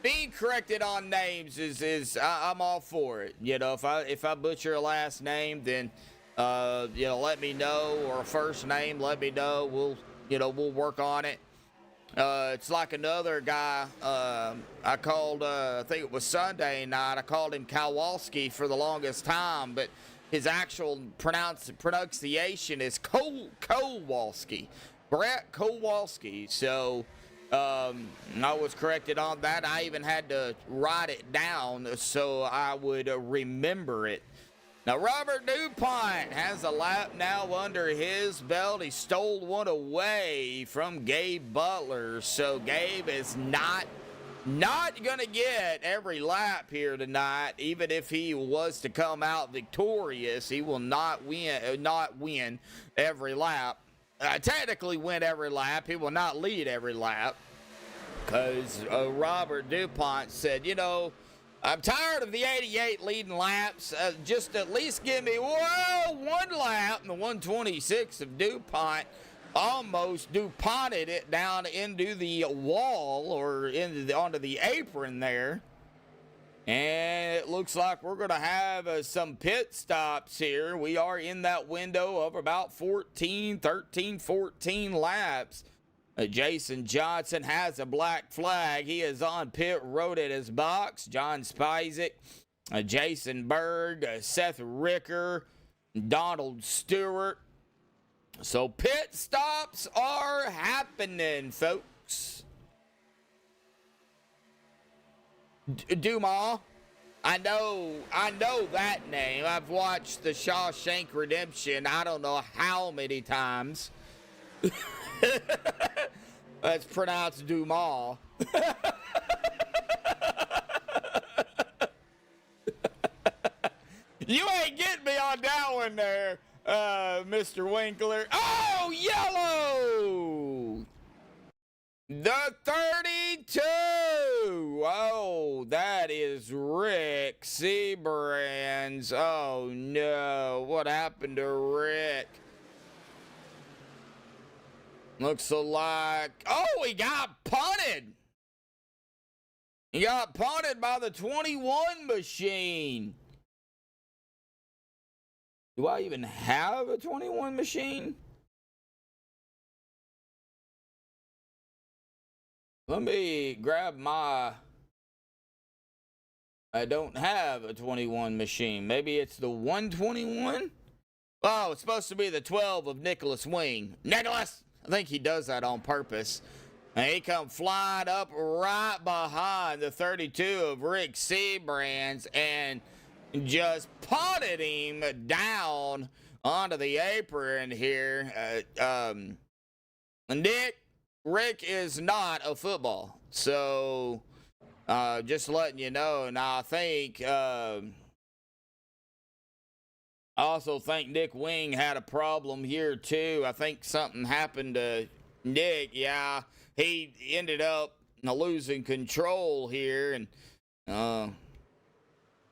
being corrected on names is I'm all for it. You know, if I butcher a last name, then you know, let me know, or a first name, let me know. We'll work on it. It's like another guy I called, I think it was Sunday night, I called him Kowalski for the longest time, but his actual pronunciation is Kowalski. Brett Kowalski. So I was corrected on that. I even had to write it down so I would remember it. Now, Robert DuPont has a lap now under his belt. He stole one away from Gabe Butler. So Gabe is not going to get every lap here tonight. Even if he was to come out victorious, he will not win every lap. Technically win every lap. He will not lead every lap. Because Robert DuPont said, you know, I'm tired of the 88 leading laps. Just at least give me, one lap. And the 126 of DuPont almost DuPonted it down into the wall, or onto the apron there. And it looks like we're going to have some pit stops here. We are in that window of about 13, 14 laps. Jason Johnson has a black flag. He is on pit road at his box. John Spizek, Jason Berg, Seth Ricker, Donald Stewart. So pit stops are happening, folks. Dumas. I know that name. I've watched The Shawshank Redemption I don't know how many times. That's pronounced Dumas. You ain't getting me on that one there, Mr. Winkler. Oh, yellow! The 32. Oh, that is Rick Seabrands. Oh, no. What happened to Rick? Looks like... Oh, he got punted. He got punted by the 21 machine. Do I even have a 21 machine? Let me grab my... I don't have a 21 machine. Maybe it's the 121? Oh, it's supposed to be the 12 of Nicholas Wing. Nicholas! I think he does that on purpose. And he come flying up right behind the 32 of Rick Seabrands and just punted him down onto the apron here. Rick is not a football. So, just letting you know. Now, I think, I also think Nick Wing had a problem here, too. I think something happened to Nick. Yeah, he ended up losing control here and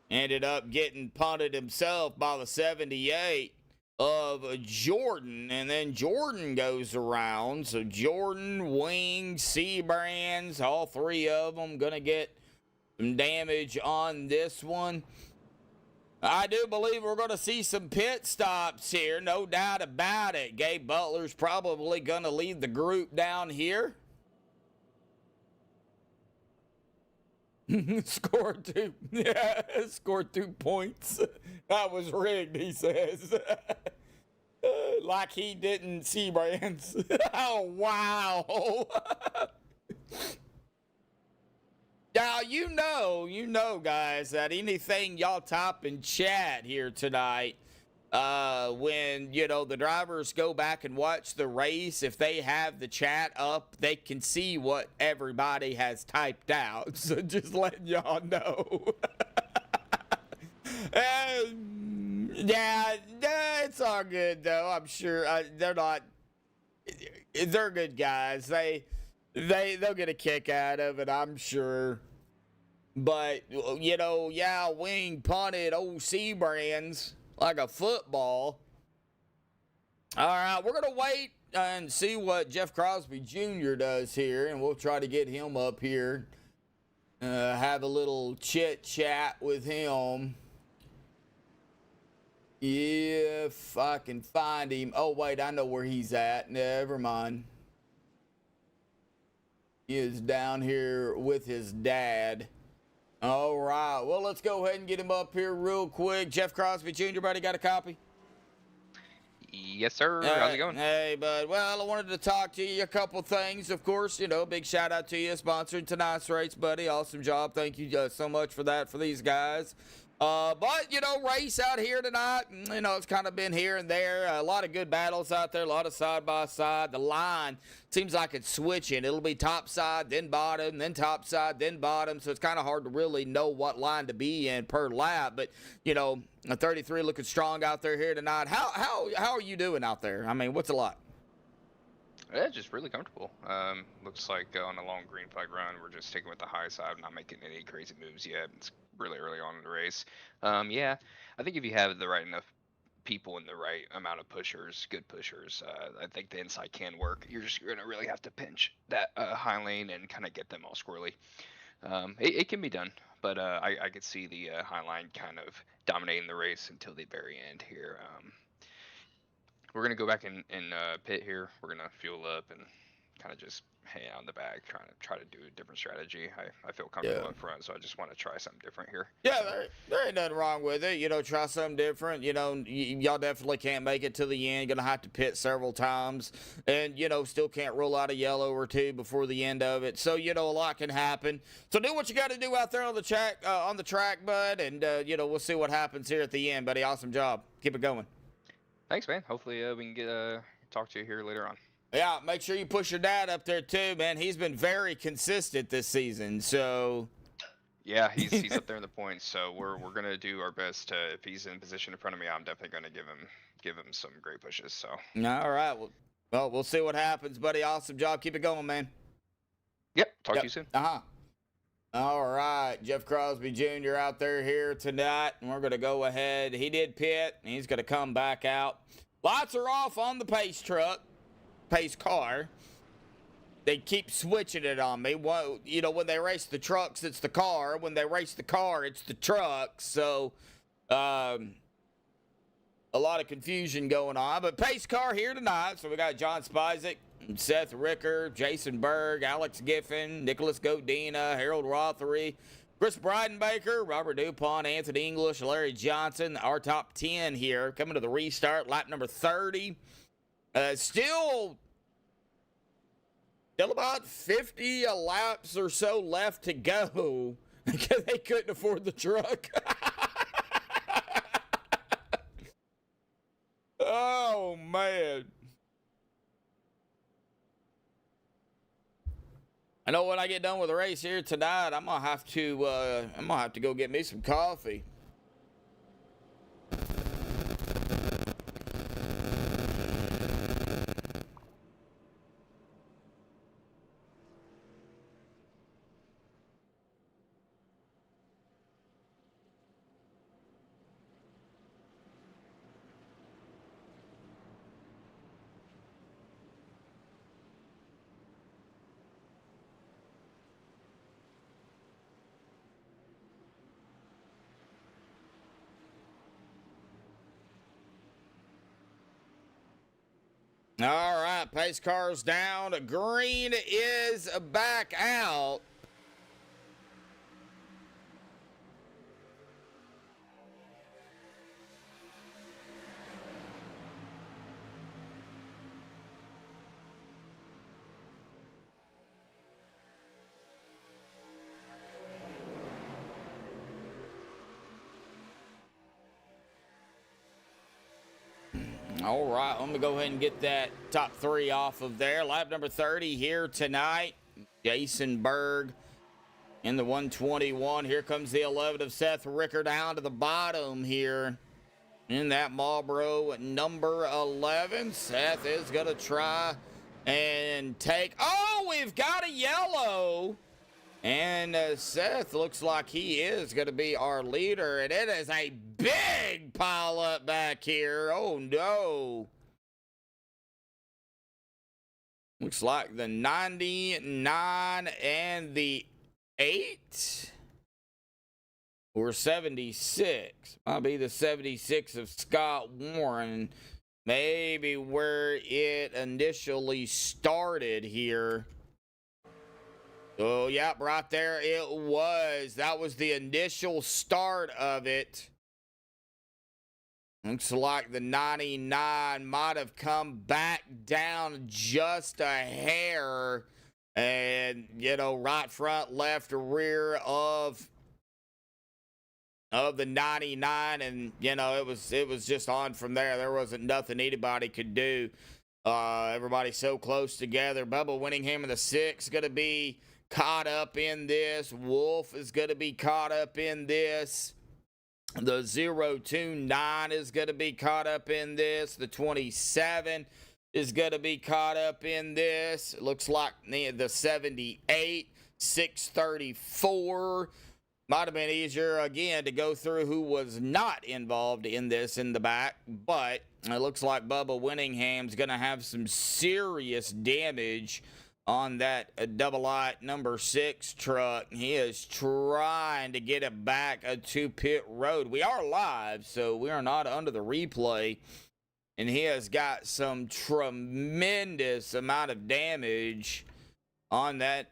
ended up getting punted himself by the 78 of Jordan. And then Jordan goes around. So Jordan, Wing, Seabrands, all three of them going to get some damage on this one. I do believe we're going to see some pit stops here, no doubt about it. Gabe Butler's probably going to lead the group down here. Scored 2. Yeah, scored 2 points. That was rigged, he says. Like he didn't see Brands. Oh, wow. Now, you know, guys, that anything y'all type in chat here tonight, when, the drivers go back and watch the race, if they have the chat up, they can see what everybody has typed out. So just letting y'all know. Yeah, it's all good, though. I'm sure they're good guys. They'll get a kick out of it, I'm sure. But, Wing punted old Seabrands like a football. All right, we're going to wait and see what Jeff Crosby Jr. does here, and we'll try to get him up here. Have a little chit-chat with him. If I can find him. Oh, wait, I know where he's at. Never mind. He is down here with his dad. All right. Well, let's go ahead and get him up here real quick. Jeff Crosby Jr., buddy, got a copy? Yes, sir. How's it going? Hey, bud. Well, I wanted to talk to you a couple things. Of course, big shout out to you sponsoring tonight's race, buddy. Awesome job. Thank you so much for that for these guys. But, race out here tonight, it's kind of been here and there. A lot of good battles out there, a lot of side-by-side. The line seems like it's switching. It'll be top side, then bottom, then top side, then bottom. So it's kind of hard to really know what line to be in per lap. But, a 33 looking strong out there here tonight. How are you doing out there? I mean, what's a lot? Yeah, just really comfortable. Looks like on a long green flag run, we're just sticking with the high side, not making any crazy moves yet. It's really early on in the race. Yeah, I think if you have the right enough people and the right amount of pushers, good pushers, I think the inside can work. You're going to really have to pinch that high lane and kind of get them all squirrely. It can be done, but I could see the high line kind of dominating the race until the very end here. We're going to go back in pit here. We're going to fuel up and kind of just hang out in the back, try to do a different strategy. I feel comfortable up front, so I just want to try something different here. Yeah, there ain't nothing wrong with it. Try something different. Y'all definitely can't make it to the end. Going to have to pit several times. And, still can't roll out a yellow or two before the end of it. So, a lot can happen. So do what you got to do out there on the track, bud. And, we'll see what happens here at the end, buddy. Awesome job. Keep it going. Thanks, man. Hopefully we can talk to you here later on. Yeah, make sure you push your dad up there too, man. He's been very consistent this season, so. Yeah, he's up there in the points, so we're gonna do our best. If he's in position in front of me, I'm definitely gonna give him some great pushes. So. All right, well, we'll see what happens, buddy. Awesome job. Keep it going, man. Yep. Talk Yep. to you soon. All right, Jeff Crosby Jr. out there here tonight, and we're going to go ahead. He did pit, and he's going to come back out. Lights are off on the pace car. They keep switching it on me. You know, when they race the trucks, it's the car. When they race the car, it's the truck. So, a lot of confusion going on. But pace car here tonight. So we got John Spizek, Seth Ricker, Jason Berg, Alex Giffen, Nicholas Godina, Harold Rothery, Chris Breidenbaker, Robert DuPont, Anthony English, Larry Johnson. Our top 10 here coming to the restart, lap number 30. Still about 50 laps or so left to go because they couldn't afford the truck. Oh, man. I know when I get done with the race here tonight, I'm gonna have to go get me some coffee. All right, pace car's down. Green is back out. All right, let me go ahead and get that top 3 off of there. Lap number 30 here tonight. Jason Berg in the 121. Here comes the 11 of Seth Ricker down to the bottom here in that Marlboro number 11. Seth is going to try and take... Oh, we've got a yellow. And Seth looks like he is going to be our leader. And it is a big pile up back here. Oh, no. Looks like the 99 and the 8. Or 76. Might be the 76 of Scott Warren. Maybe where it initially started here. Oh, yep, right there it was. That was the initial start of it. Looks like the 99 might have come back down just a hair. And, you know, right front, left, rear of the 99. And, you know, it was just on from there. There wasn't nothing anybody could do. Everybody's so close together. Bubba Winningham in the 6 going to be caught up in this. Wolf is going to be caught up in this. The 029 is going to be caught up in this. The 27 is going to be caught up in this. It looks like the 78, 634. Might have been easier, again, to go through who was not involved in this in the back. But it looks like Bubba Winningham's going to have some serious damage on that double light number 6 truck. He is trying to get it back to pit road. We are live, so we are not under the replay. And he has got some tremendous amount of damage on that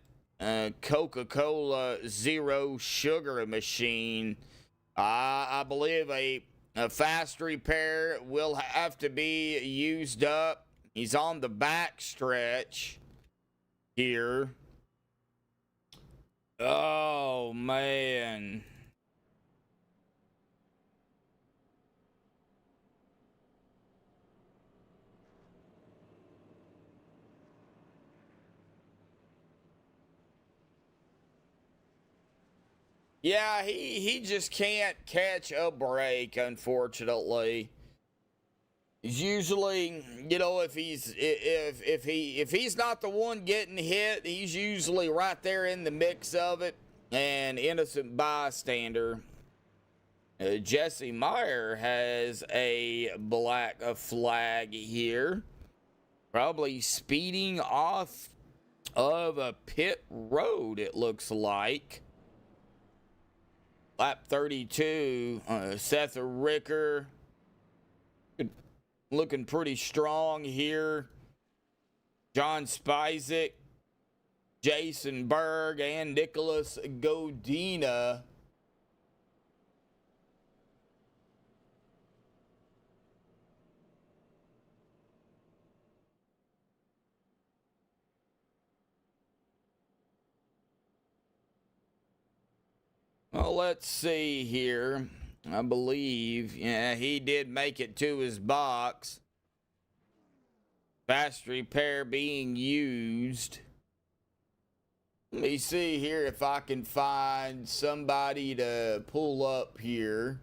Coca-Cola Zero Sugar machine. I believe a fast repair will have to be used up. He's on the back stretch here. Oh, man. Yeah, he just can't catch a break, unfortunately. He's usually, you know, if he's not the one getting hit, he's usually right there in the mix of it, and innocent bystander. Jesse Meyer has a black flag here, probably speeding off of a pit road, it looks like. Lap 32, Seth Ricker looking pretty strong here. John Spizek, Jason Berg, and Nicholas Godina. Well, let's see here. I believe, yeah, he did make it to his box. Fast repair being used. Let me see here if I can find somebody to pull up here.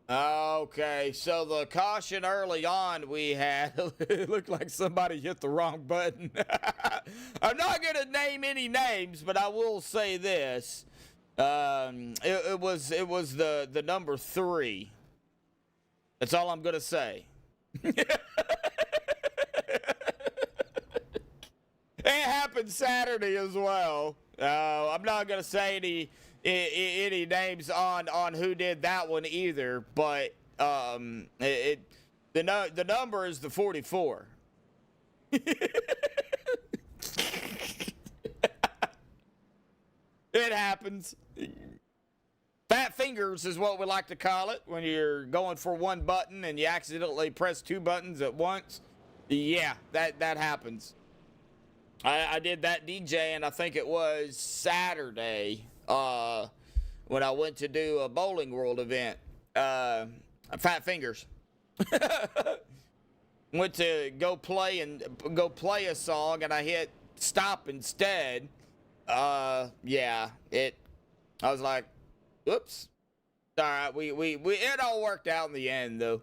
Okay, so the caution early on we had, it looked like somebody hit the wrong button. I'm not going to name any names, but I will say this. It was the number 3. That's all I'm going to say. It happened Saturday as well. I'm not going to say any names on who did that one either, but the number is the 44. It happens. Fat fingers is what we like to call it when you're going for one button and you accidentally press 2 buttons at once. Yeah, that happens. I did that DJ, and I think it was Saturday when I went to do a Bowling World event. Fat fingers. Went to go play a song, and I hit stop instead. Yeah, I was like, whoops. All right, it all worked out in the end, though.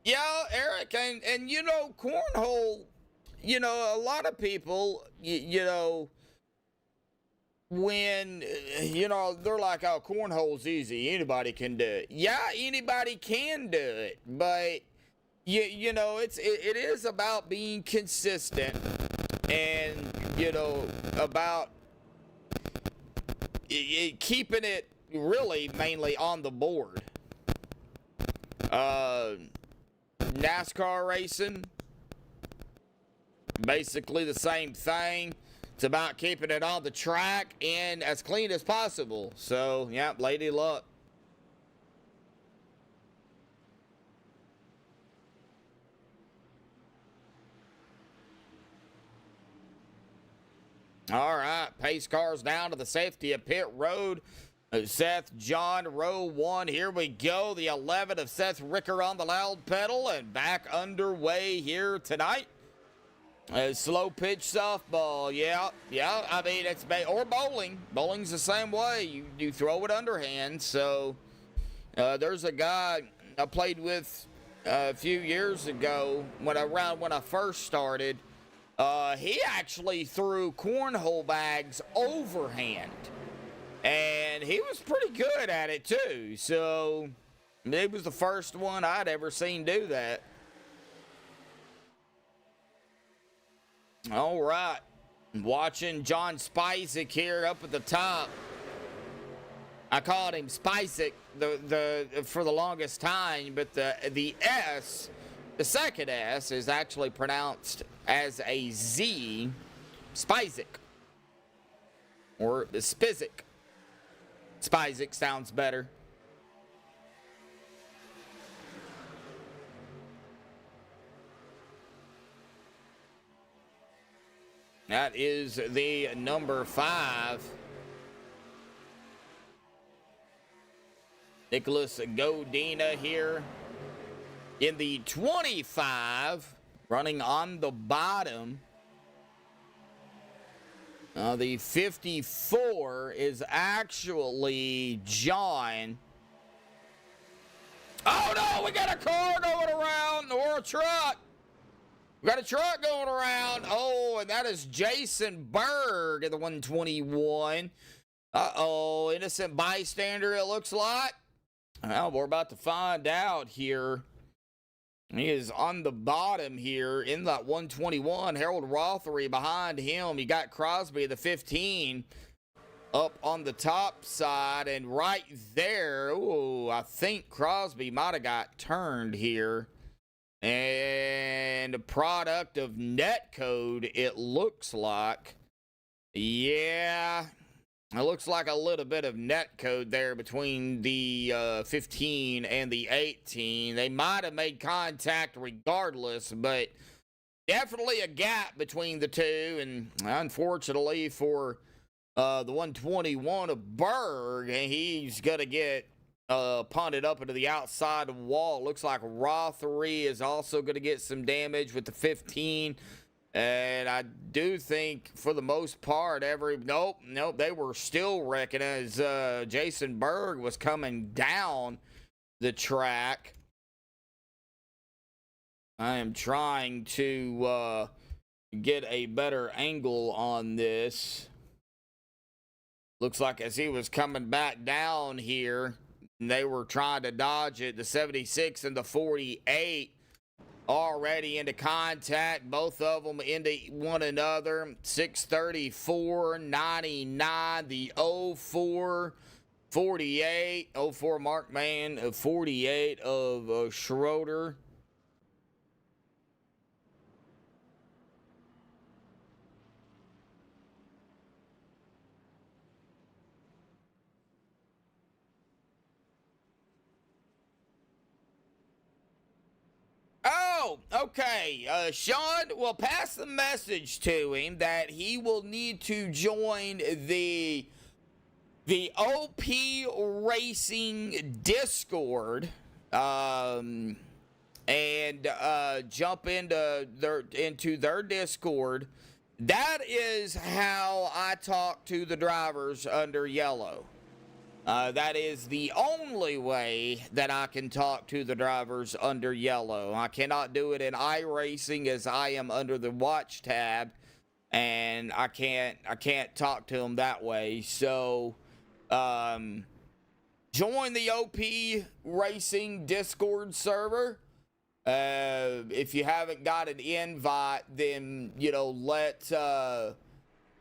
Yeah, Eric, and you know, cornhole, you know, a lot of people, you know, when, you know, they're like, oh, cornhole's easy, anybody can do it. Yeah, anybody can do it, but, you know, it is about being consistent and, you know, about keeping it really mainly on the board. NASCAR racing, basically the same thing. It's about keeping it on the track and as clean as possible. So, yeah, lady luck. All right, pace cars down to the safety of pit road. Seth John, row 1. Here we go. The 11 of Seth Ricker on the loud pedal and back underway here tonight. Slow pitch softball. Yeah. I mean, it's or bowling. Bowling's the same way. You throw it underhand. So there's a guy I played with a few years ago when I first started. He actually threw cornhole bags overhand. And he was pretty good at it, too. So, he was the first one I'd ever seen do that. All right. Watching John Spizek here up at the top. I called him Spizek for the longest time, but the S, the second S, is actually pronounced as a Z, Spizek. Or Spizek. Spizek sounds better. That is the number 5. Nicholas Godina here in the 25, running on the bottom. The 54 is actually John. Oh no, we got a car going around, or a truck. We got a truck going around. Oh, and that is Jason Berg at the 121. Uh-oh, innocent bystander, it looks like. Well, we're about to find out here. He is on the bottom here in that 121. Harold Rothery behind him. You got Crosby, the 15, up on the top side. And right there, ooh, I think Crosby might have got turned here. And a product of netcode, it looks like. Yeah, it looks like a little bit of netcode there between the 15 and the 18. They might have made contact regardless, but definitely a gap between the two. And unfortunately for the 121 of Berg, he's going to get punted up into the outside wall. Looks like Rothery is also going to get some damage with the 15. And I do think, for the most part, nope, they were still wrecking as Jason Berg was coming down the track. I am trying to get a better angle on this. Looks like as he was coming back down here, they were trying to dodge it. The 76 and the 48 already into contact, both of them into one another. 634, 99, the 04, 48, 04 Markman, 48 of Schroeder. Oh, okay. Sean, will pass the message to him that he will need to join the OP Racing Discord and jump into their Discord. That is how I talk to the drivers under yellow. That is the only way that I can talk to the drivers under yellow. I cannot do it in iRacing as I am under the watch tab, and I can't talk to them that way. So, join the OP Racing Discord server. If you haven't got an invite, then, let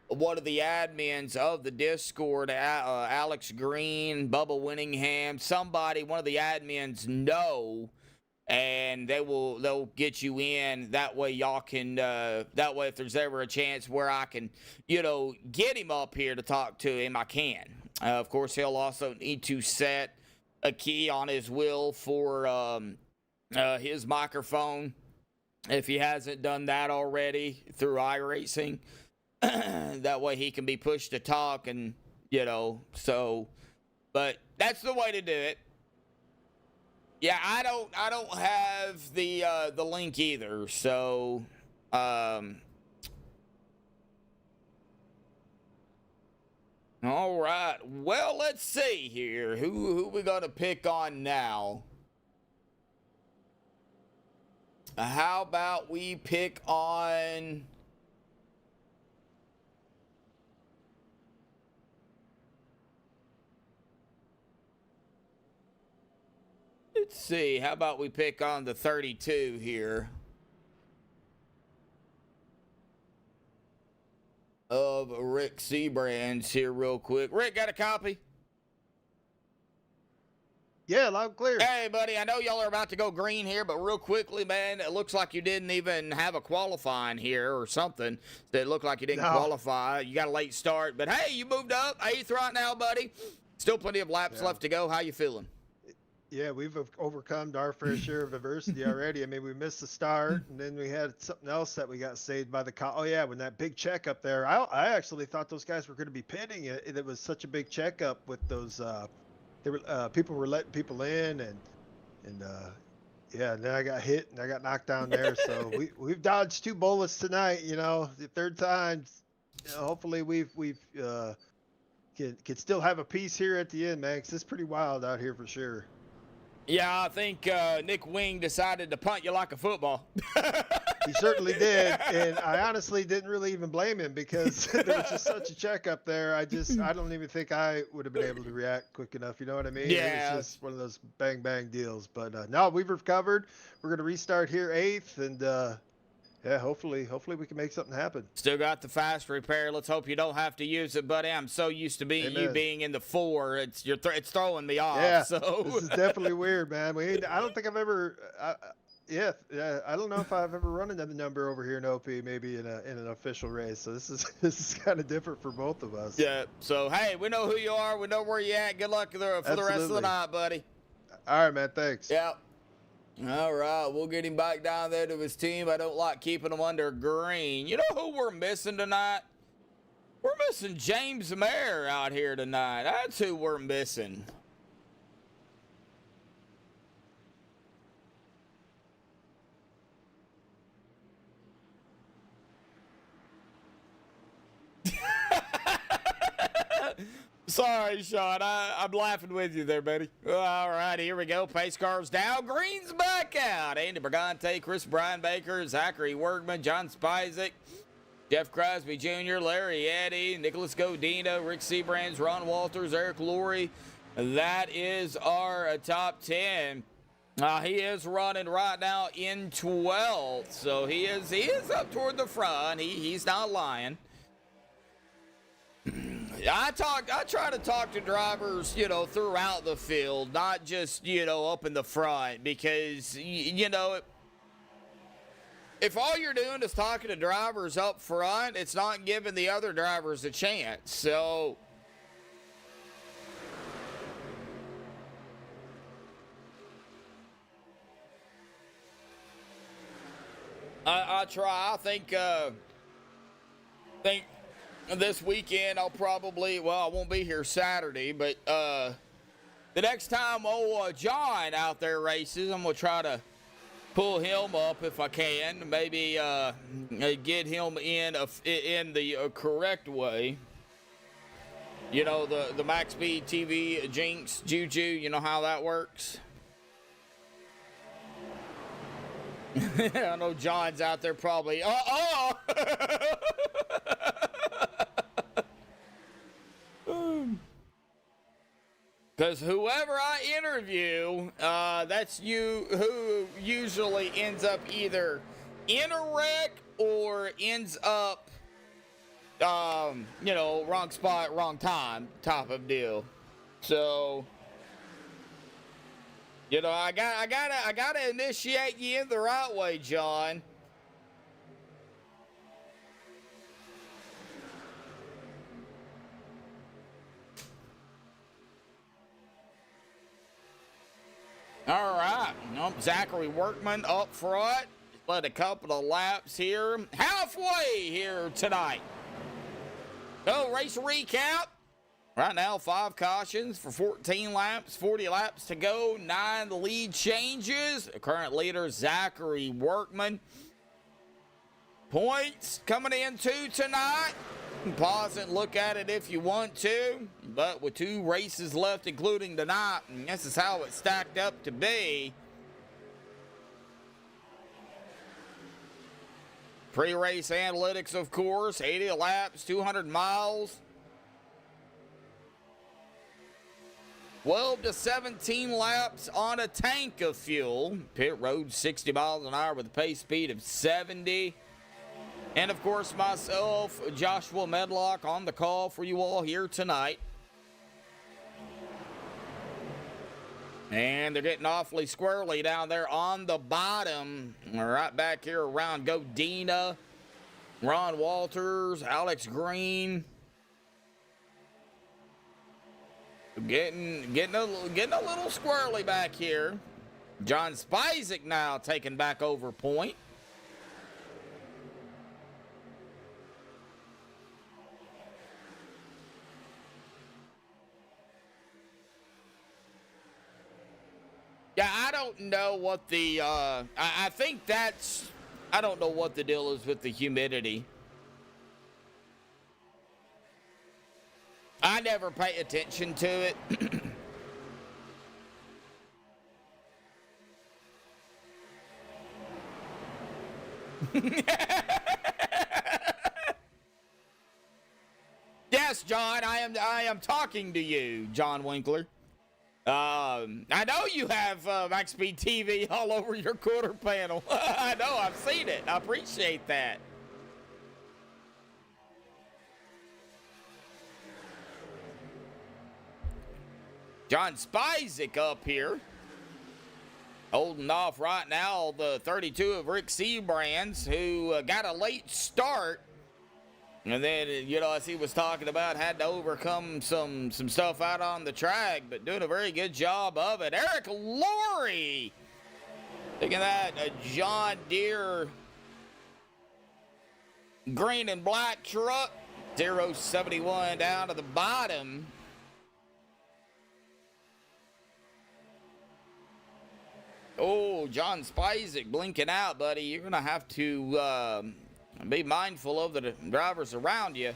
one of the admins of the Discord, Alex Green, Bubba Winningham, one of the admins know, and they'll get you in. That way y'all can, that way if there's ever a chance where I can, get him up here to talk to him, I can. Of course, he'll also need to set a key on his wheel for his microphone if he hasn't done that already through iRacing. That way he can be pushed to talk, and but that's the way to do it. Yeah, I don't have the link either, so all right, well, let's see here, who we gonna pick on now. How about we pick on let's see, how about we pick on the 32 here of Rick Seabrands here real quick. Rick, got a copy? Yeah, loud and clear. Hey, buddy, I know y'all are about to go green here, but real quickly, man, it looks like you didn't even have a qualifying here or something. It looked like you didn't qualify. You got a late start, but hey, you moved up 8th right now, buddy. Still plenty of laps left to go. How you feeling? Yeah, we've overcome our fair share of adversity already. I mean, we missed the start, and then we had something else that we got saved by the oh yeah, when that big checkup there. I actually thought those guys were going to be pitting it. It was such a big checkup with those people were letting people in, and yeah, and then I got hit and I got knocked down there. So we've dodged 2 bullets tonight. You know, the third time. You know, hopefully we've can still have a piece here at the end, man. 'Cause it's pretty wild out here for sure. Yeah, I think Nick Wing decided to punt you like a football. He certainly did, and I honestly didn't really even blame him because there was just such a check up there. I don't even think I would have been able to react quick enough. You know what I mean? Yeah. It was just one of those bang bang deals. But no, we've recovered. We're gonna restart here 8th, and yeah, hopefully we can make something happen. Still got the fast repair. Let's hope you don't have to use it, buddy. I'm so used to you Amen. being in the 4. It's throwing me off. Yeah, So this is definitely weird, man. I don't think I've ever. Yeah, I don't know if I've ever run another number over here in OP, maybe in an official race. So this is kind of different for both of us. yeah. So hey, we know who you are. We know where you at. Good luck for the rest of the Absolutely. night, buddy. All right, man. Thanks. Yep. All right, we'll get him back down there to his team. I don't like keeping him under green. You know who we're missing tonight? We're missing James Mayer out here tonight. That's who we're missing. Sorry, Sean. I'm laughing with you there, buddy. All right, here we go. Pace cars down. Green's back out. Andy Brigante, Chris Brian Baker, Zachary Workman, John Spizek, Jeff Crosby Jr., Larry Eddy, Nicholas Godina, Rick Seabrands, Ron Walters, Eric Lurie. That is our top 10. He is running right now in 12th, so he is up toward the front. He's not lying. I try to talk to drivers, you know, throughout the field, not just, you know, up in the front, because, you know, if all you're doing is talking to drivers up front, it's not giving the other drivers a chance. So I try. I think this weekend I won't be here Saturday, but the next time John out there races, I'm gonna try to pull him up if I can. Maybe get him in the correct way. You know, the MaxspeedTV TV jinx juju. You know how that works. I know John's out there probably. Because whoever I interview, that's who usually ends up either in a wreck or ends up, you know, wrong spot, wrong time type of deal. So, you know, I gotta initiate you in the right way, John. All right, Zachary Workman up front. Led a couple of laps here. Halfway here tonight. So, race recap. Right now, 5 cautions for 14 laps, 40 laps to go, 9 lead changes. The current leader, Zachary Workman. Points coming into tonight. Pause and look at it if you want to. But with 2 races left, including tonight, and this is how it stacked up to be. Pre-race analytics, of course. 80 laps, 200 miles. 12 to 17 laps on a tank of fuel. Pit road 60 miles an hour with a pace speed of 70. And, of course, myself, Joshua Medlock, on the call for you all here tonight. And they're getting awfully squirrely down there on the bottom. Right back here around Godina, Ron Walters, Alex Green. Getting a little squirrely back here. John Spizek now taking back over point. I don't know what the, I think that's, I don't know what the deal is with the humidity. I never pay attention to it. Yes, John, I am talking to you, John Winkler. I know you have Maxspeed TV all over your quarter panel. I know, I've seen it. I appreciate that. John Spizek up here, holding off right now the 32 of Rick Seabrands, who got a late start. And then, you know, as he was talking about, had to overcome some stuff out on the track, but doing a very good job of it. Eric Laurie, taking that John Deere green and black truck, 071 down to the bottom. Oh, John Spizek blinking out, buddy. You're going to have to be mindful of the drivers around you.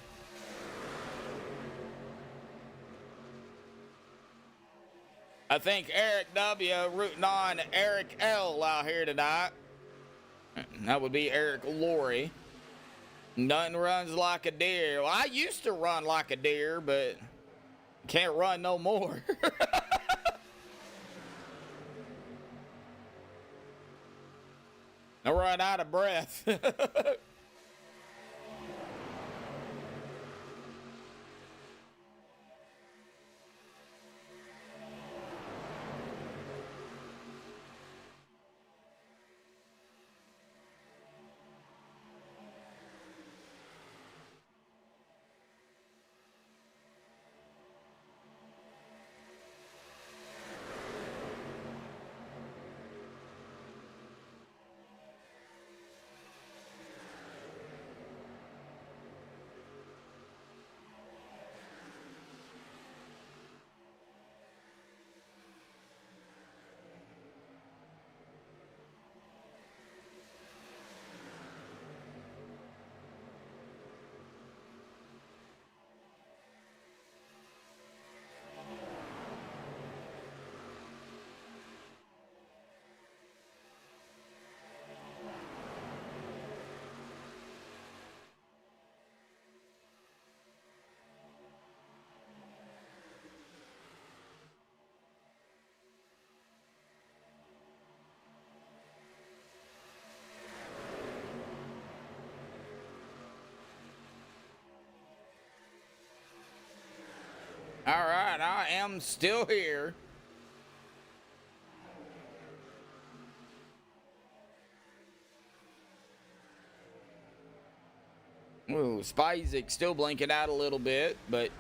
I think Eric W. rooting on Eric L. out here tonight. That would be Eric Laurie. Nothing runs like a deer. Well, I used to run like a deer, but can't run no more. I run out of breath. All right, I am still here. Ooh, Spizek still blinking out a little bit, but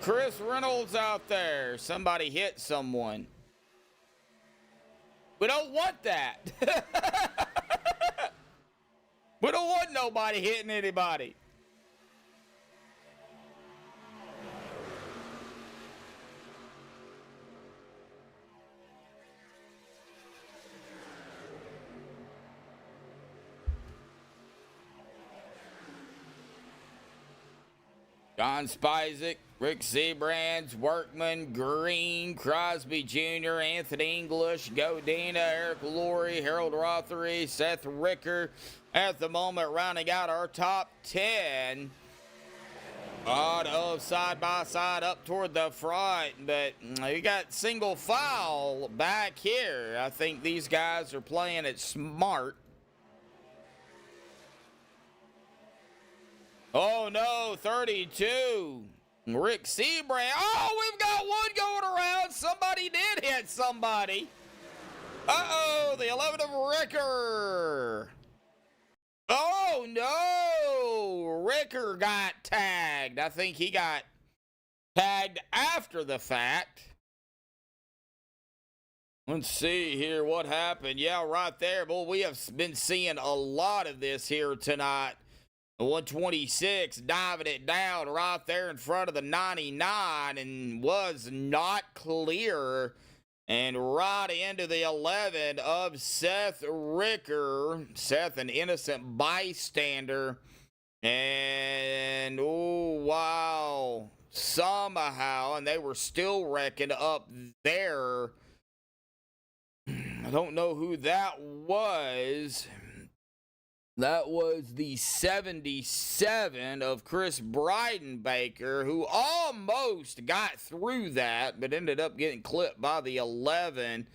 Chris Reynolds out there. Somebody hit someone. We don't want that. We don't want nobody hitting anybody. John Spizek, Rick Seabrands, Workman, Green, Crosby Jr., Anthony English, Godina, Eric Laurie, Harold Rothery, Seth Ricker. At the moment, rounding out our top 10. Auto side by side up toward the front, but we got single file back here. I think these guys are playing it smart. Oh no, 32. Rick Seabrand. Oh, we've got one going around. Somebody did hit somebody. Uh-oh, the 11 of Ricker. Oh no, Ricker got tagged. I think he got tagged after the fact. Let's see here what happened. Yeah, right there. Boy, we have been seeing a lot of this here tonight. The 126 diving it down right there in front of the 99 and was not clear. And right into the 11 of Seth Ricker. Seth, an innocent bystander. And, oh, wow. Somehow, and they were still wrecking up there. I don't know who that was. That was the 77 of Chris Breidenbaker, who almost got through that, but ended up getting clipped by the 11.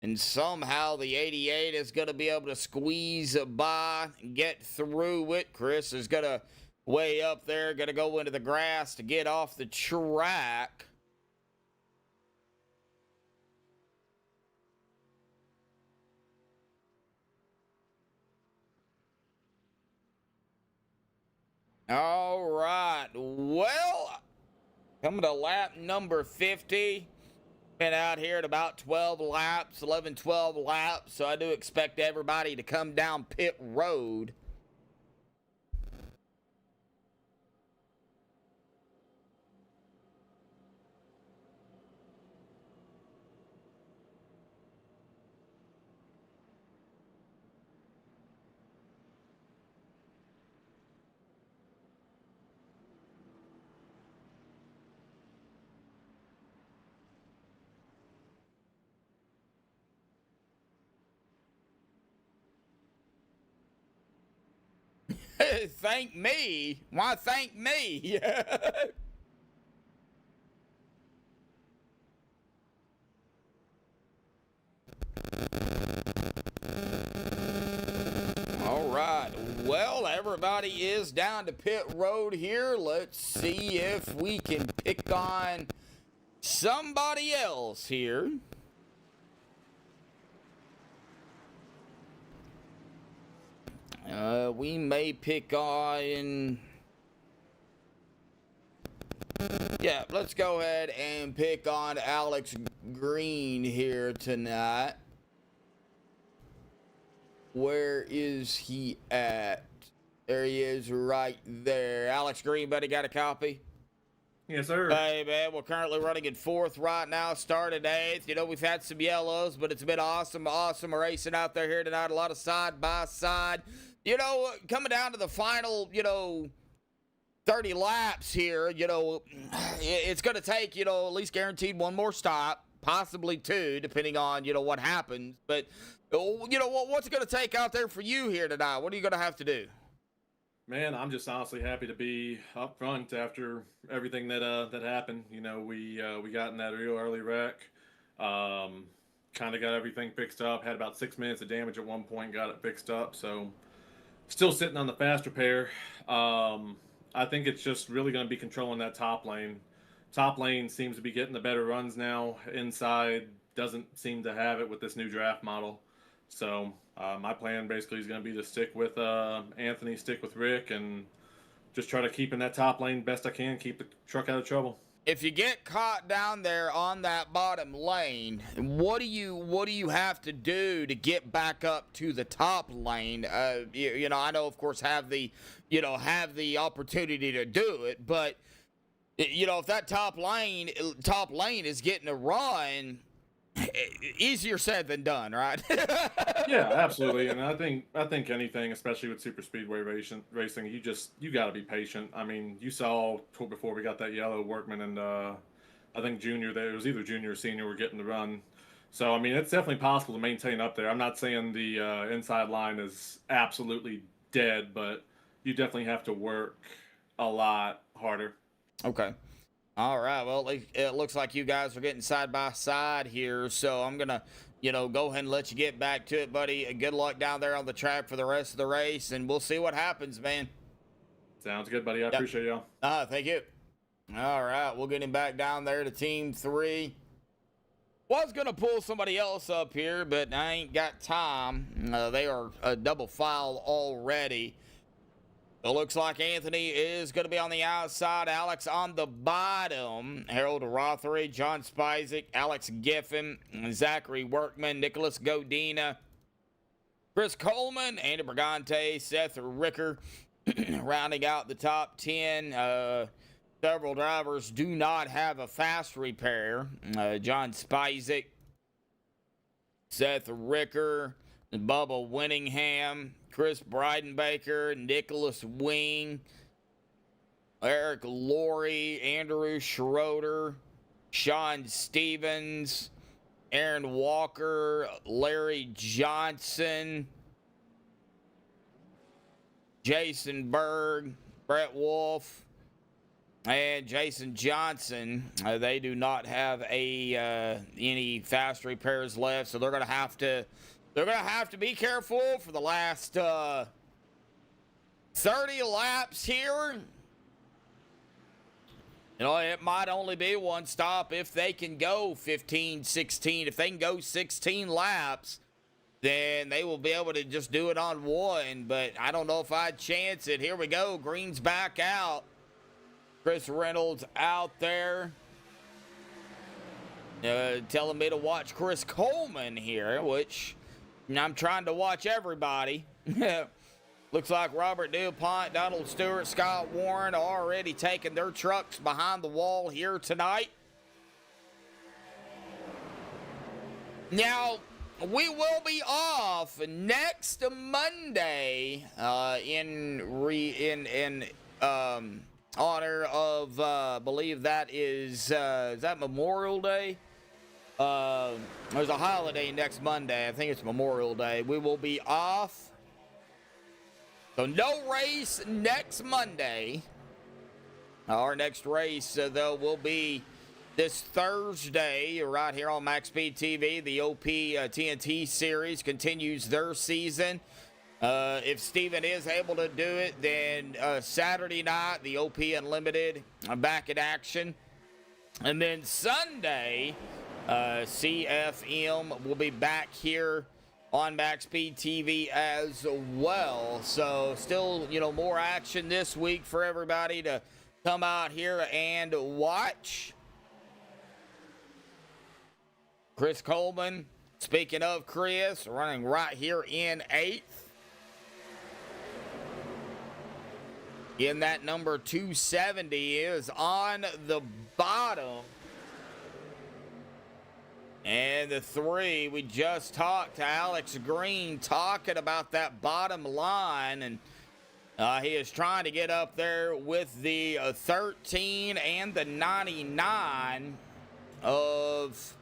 And somehow the 88 is going to be able to squeeze by and get through it. Chris is going to way up there, going to go into the grass to get off the track. All right, well, coming to lap number 50. Been out here at about 12 laps, 11, 12 laps, so I do expect everybody to come down pit road. Thank me? Why thank me? All right. Well, everybody is down to pit road here. Let's see if we can pick on somebody else here. We may pick on... Yeah, let's go ahead and pick on Alex Green here tonight. Where is he at? There he is right there. Alex Green, buddy, got a copy? Yes, sir. Hey, man, we're currently running in 4th right now, started 8th. You know, we've had some yellows, but it's been awesome racing out there here tonight. A lot of side-by-side. You know, coming down to the final, 30 laps here, it's going to take, at least guaranteed one more stop, possibly 2, depending on, what happens. But, what's it going to take out there for you here tonight? What are you going to have to do? Man, I'm just honestly happy to be up front after everything that happened. You know, we got in that real early wreck. Kind of got everything fixed up. Had about 6 minutes of damage at one point. Got it fixed up. So, still sitting on the fast repair. I think it's just really going to be controlling that top lane. Top lane seems to be getting the better runs now. Inside doesn't seem to have it with this new draft model. So my plan basically is going to be to stick with Anthony, stick with Rick, and just try to keep in that top lane best I can, keep the truck out of trouble. If you get caught down there on that bottom lane, what do you have to do to get back up to the top lane? I know, of course, have the opportunity to do it, but if that top lane is getting a run, easier said than done, right? Yeah, absolutely. And I think anything, especially with super speedway racing, you got to be patient. I mean, you saw before we got that yellow, Workman and I think Junior there, it was either Junior or Senior, were getting the run. So I mean, it's definitely possible to maintain up there. I'm not saying the inside line is absolutely dead, but you definitely have to work a lot harder. Okay. All right, well, it looks like you guys are getting side by side here, so I'm going to, go ahead and let you get back to it, buddy. Good luck down there on the track for the rest of the race, and we'll see what happens, man. Sounds good, buddy. I appreciate y'all. Thank you. All right, we'll get him back down there to Team 3. Was going to pull somebody else up here, but I ain't got time. They are a double file already. It looks like Anthony is going to be on the outside. Alex on the bottom. Harold Rothery, John Spizek, Alex Giffen, Zachary Workman, Nicholas Godina, Chris Coleman, Andy Brigante, Seth Ricker, rounding out the top 10. Several drivers do not have a fast repair. John Spizek, Seth Ricker, Bubba Winningham, Chris Breidenbaker, Nicholas Wing, Eric Laurie, Andrew Schroeder, Sean Stevens, Aaron Walker, Larry Johnson, Jason Berg, Brett Wolf, and Jason Johnson. They do not have any fast repairs left, so they're going to have to be careful for the last 30 laps here. You know, it might only be one stop if they can go 15, 16. If they can go 16 laps, then they will be able to just do it on one. But I don't know if I'd chance it. Here we go. Green's back out. Chris Reynolds out there. Telling me to watch Chris Coleman here, which I'm trying to watch everybody. Looks like Robert DuPont, Donald Stewart, Scott Warren already taking their trucks behind the wall here tonight. Now, we will be off next Monday in honor of, I believe that is that Memorial Day? There's a holiday next Monday. I think it's Memorial Day. We will be off. So no race next Monday. Our next race, though, will be this Thursday right here on MaxspeedTV. TV. The OP TNT series continues their season. If Steven is able to do it, then Saturday night, the OP Unlimited back in action. And then Sunday, CFM will be back here on MaxspeedTV TV as well. So still, you know, more action this week for everybody to come out here and watch. Chris Coleman, speaking of Chris, running right here in 8th. In that number 270 is on the bottom. And the 3, we just talked to Alex Green talking about that bottom line. And he is trying to get up there with the 13 and the 99 of...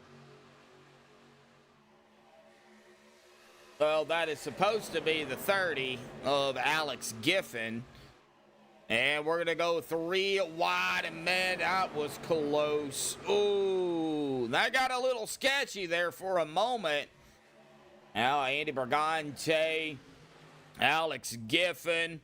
Well, that is supposed to be the 30 of Alex Giffen. And we're going to go 3 wide, and man, that was close. Ooh, that got a little sketchy there for a moment. Now, Andy Brigante, Alex Giffen,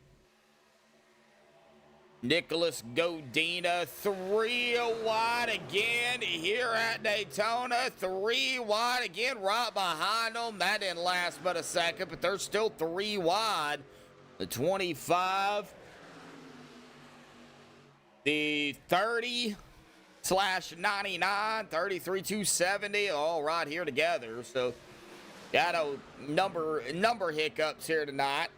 Nicholas Godina, 3 wide again here at Daytona. 3 wide again right behind them. That didn't last but a second, but they're still 3 wide. The 25. The 30/99, 33 270, all right here together. So got a number hiccups here tonight.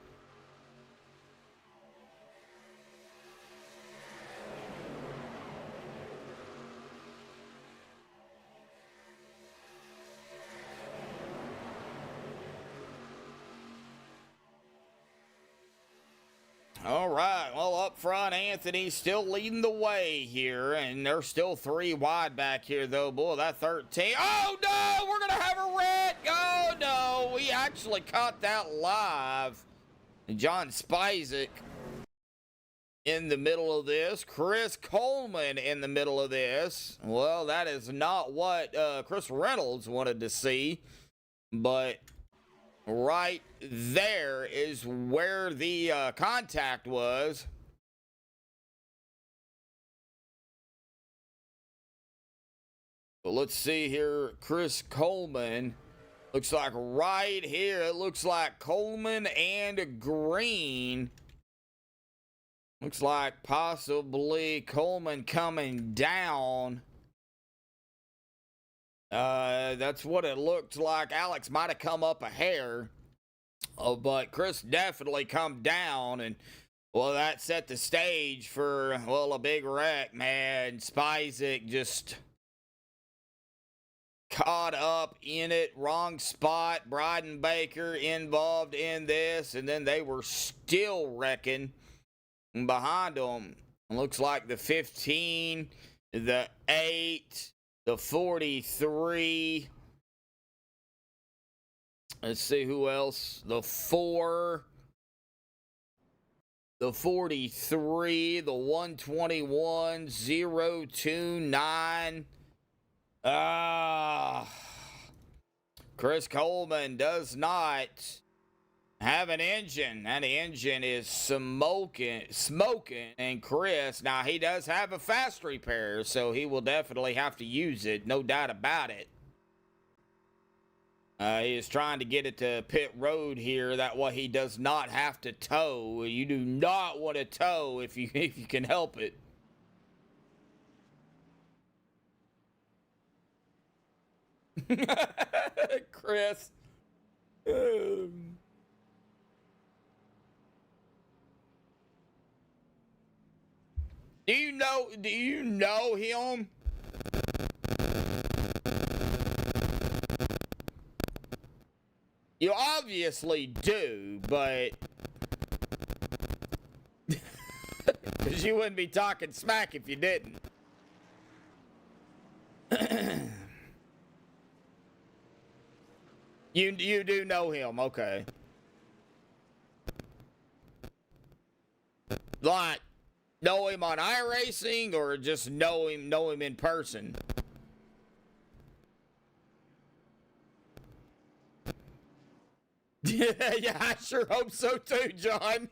All right, well, up front, Anthony still leading the way here, and they're still 3 wide back here, though. Boy, that 13. Oh, no, we're going to have a wreck. Oh, no, we actually caught that live. John Spizek in the middle of this. Chris Coleman in the middle of this. Well, that is not what Chris Reynolds wanted to see, but... right there is where the contact was. But let's see here. Chris Coleman. Looks like right here, it looks like Coleman and Green Looks like possibly Coleman coming down. That's what it looked like. Alex might have come up a hair. But Chris definitely come down, and well, that set the stage for, well, a big wreck, man. Spizek just caught up in it, wrong spot. Bryden Baker involved in this, and then they were still wrecking behind them. Looks like the 15, the 8, the 43. Let's see who else. The 4, the 43, the 121, 029. Chris Coleman does not have an engine. That engine is smoking. And Chris, now he does have a fast repair, so he will definitely have to use it. No doubt about it. He is trying to get it to pit road here. That way he does not have to tow. You do not want to tow if you can help it. Chris. Do you know him? You obviously do, but because you wouldn't be talking smack if you didn't. You do know him, okay. Like, know him on iRacing or just know him in person? Yeah, I sure hope so too, John.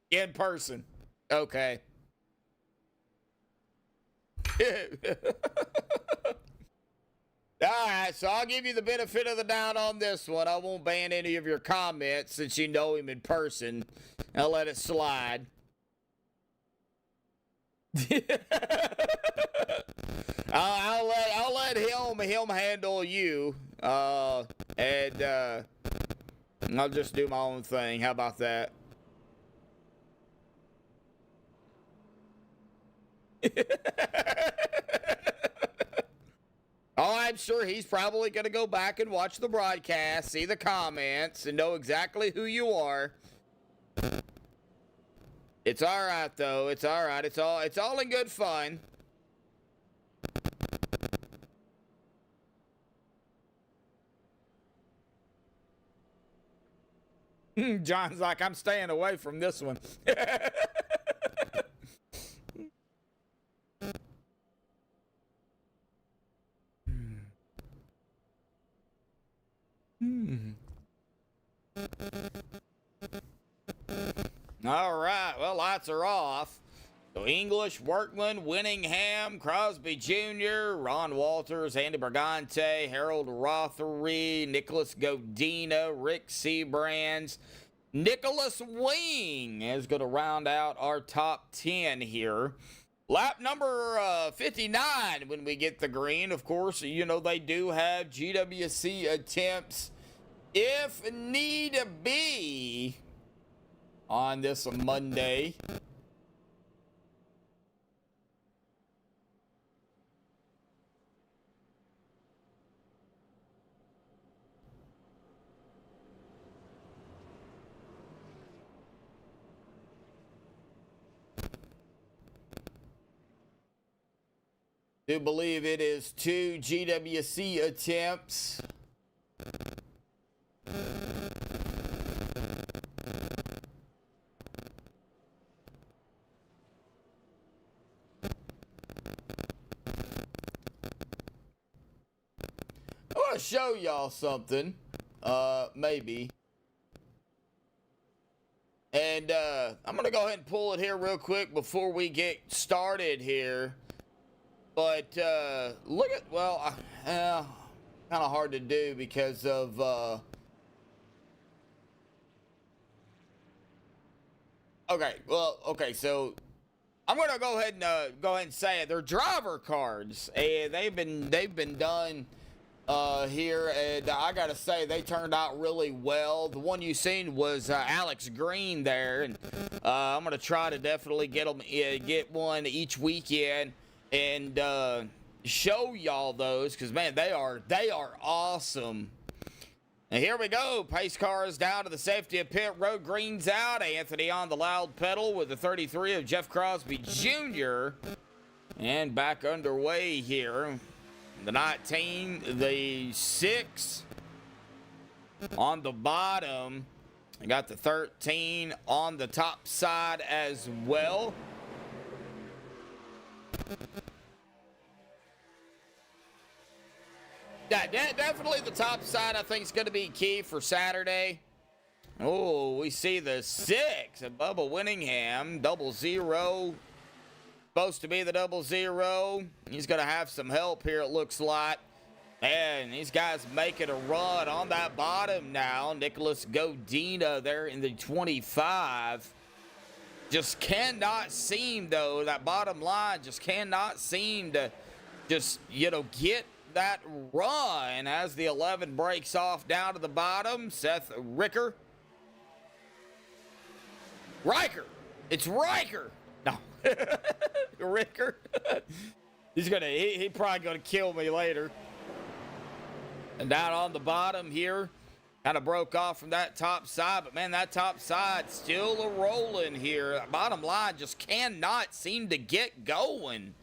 In person. Okay. Alright, so I'll give you the benefit of the doubt on this one. I won't ban any of your comments since you know him in person. I'll let it slide. I'll let him handle you. And I'll just do my own thing. How about that? Oh, I'm sure he's probably going to go back and watch the broadcast, see the comments, and know exactly who you are. It's all right, though. It's all right. It's all in good fun. John's like, I'm staying away from this one. All right, well, lights are off. So English, Workman, Winningham, Crosby Jr., Ron Walters, Andy Brigante, Harold Rothery, Nicholas Godina, Rick Seabrands, Nicholas Wing is going to round out our top 10 here. Lap number 59 when we get the green. Of course, you know, they do have GWC attempts if need be on this Monday. Do believe it is 2 GWC attempts. I want to show y'all something, maybe. And I'm going to go ahead and pull it here real quick before we get started here. But look at, well, kind of hard to do because of okay, so I'm gonna go ahead and say it. They're driver cards, and they've been done here, and I gotta say they turned out really well. The one you seen was Alex Green there, and I'm gonna try to definitely get one each weekend and show y'all those, because man, they are awesome. And here we go. Pace cars down to the safety of pit road. Green's out. Anthony on the loud pedal with the 33 of Jeff Crosby Jr. And back underway here. The 19, the 6 on the bottom. I got the 13 on the top side as well. Yeah, definitely the top side I think is going to be key for Saturday. Oh, we see the 6 of Bubba Winningham, 00. Supposed to be the 00. He's going to have some help here, it looks like. And these guys making a run on that bottom now. Nicholas Godina there in the 25. Just cannot seem, though, that bottom line just cannot seem to just, get that run as the 11 breaks off down to the bottom. Seth Ricker. It's Riker. No. Ricker. He probably gonna kill me later. And down on the bottom here, kind of broke off from that top side, but man, that top side still a rolling here. Bottom line just cannot seem to get going.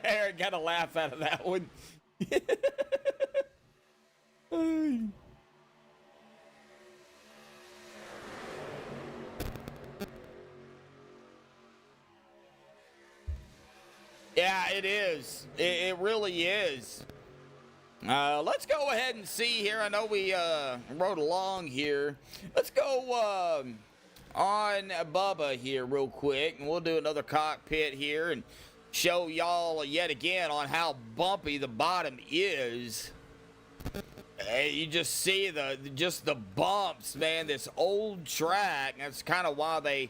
Aaron got a laugh out of that one. Yeah, it is. It really is. Let's go ahead and see here. I know we rode along here. Let's go on Bubba here real quick, and we'll do another cockpit here and show y'all yet again on how bumpy the bottom is. You just see the bumps, man. This old track. That's kind of why they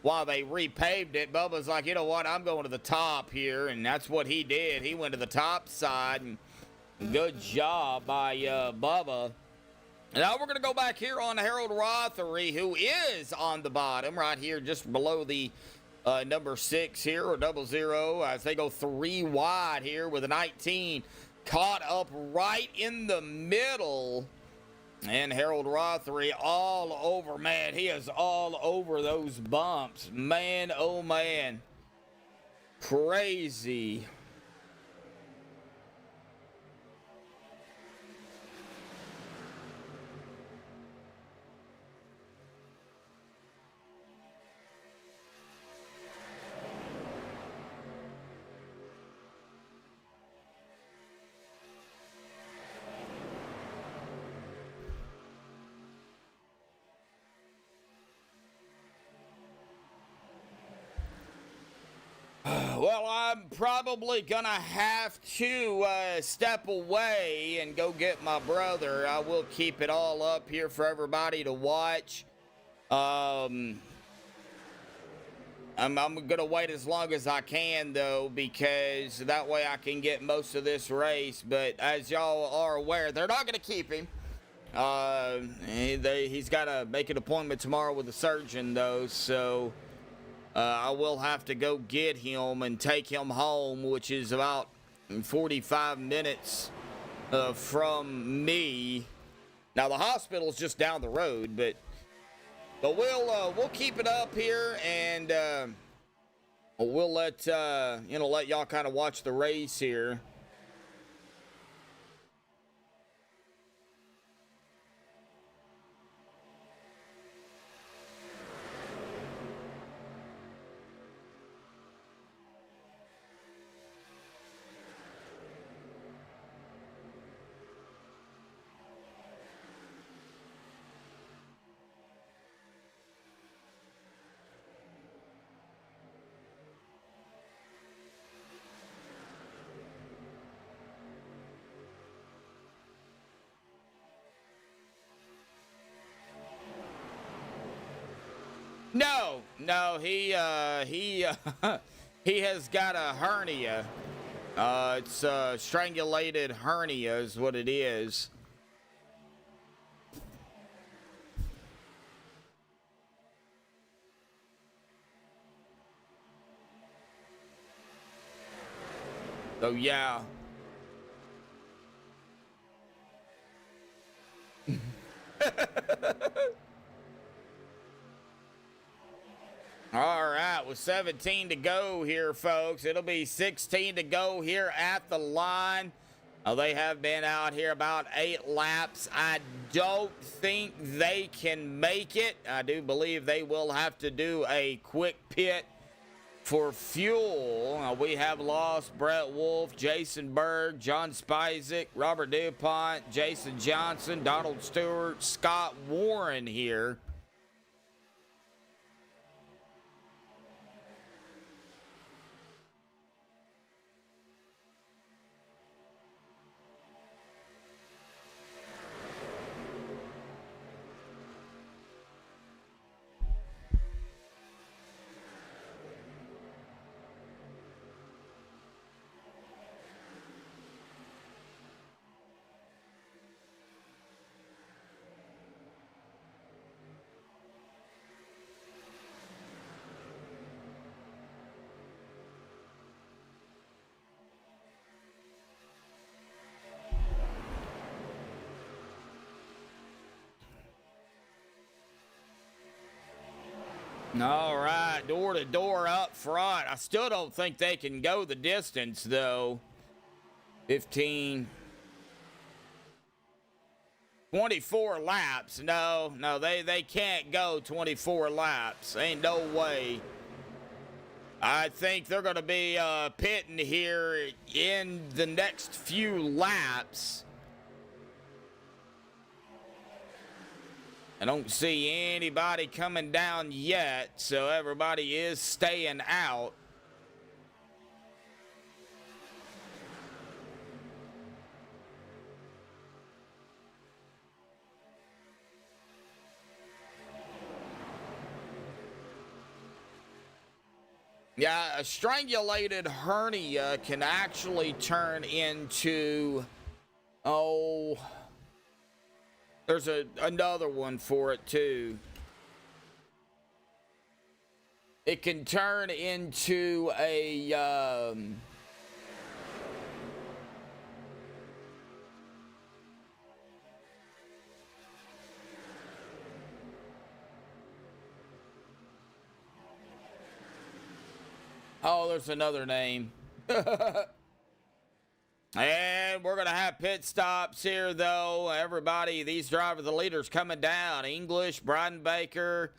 repaved it. Bubba's like, you know what? I'm going to the top here, and that's what he did. He went to the top side, and good job by Bubba. Now we're going to go back here on Harold Rothery, who is on the bottom right here, just below the number 6 here, or 00, as they go 3 wide here with a 19 caught up right in the middle. And Harold Rothery all over, man. He is all over those bumps. Man, oh man. Crazy. Well, I'm probably gonna have to step away and go get my brother. I will keep it all up here for everybody to watch. I'm gonna wait as long as I can, though, because that way I can get most of this race. But as y'all are aware, they're not gonna keep him. He's got to make an appointment tomorrow with the surgeon, though, so I will have to go get him and take him home, which is about 45 minutes from me. Now, the hospital's just down the road, but we'll keep it up here, and we'll let let y'all kind of watch the race here. No, he he has got a hernia. It's strangulated hernia is what it is. So yeah. All right, with 17 to go here, folks. It'll be 16 to go here at the line. They have been out here about 8 laps. I don't think they can make it. I do believe they will have to do a quick pit for fuel. We have lost Brett Wolf, Jason Berg, John Spizek, Robert DuPont, Jason Johnson, Donald Stewart, Scott Warren here. All right, door to door up front. I still don't think they can go the distance, though. 15. 24 laps. No, they can't go 24 laps. Ain't no way. I think they're going to be pitting here in the next few laps. I don't see anybody coming down yet, so everybody is staying out. Yeah, a strangulated hernia can actually turn into, there's another one for it, too. It can turn into a, there's another name. And we're going to have pit stops here, though. Everybody, these the leaders coming down. English, Bryden Baker,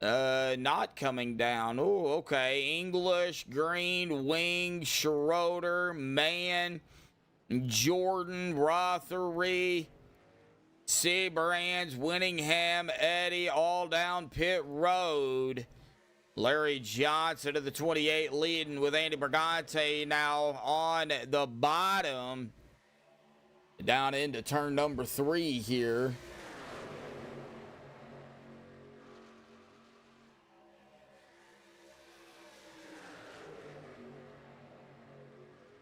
not coming down. Oh, okay. English, Green, Wing, Schroeder, Mann, Jordan, Rothery, Seabrands, Winningham, Eddie, all down pit road. Larry Johnson of the 28 leading with Andy Brigante now on the bottom. Down into turn number 3 here.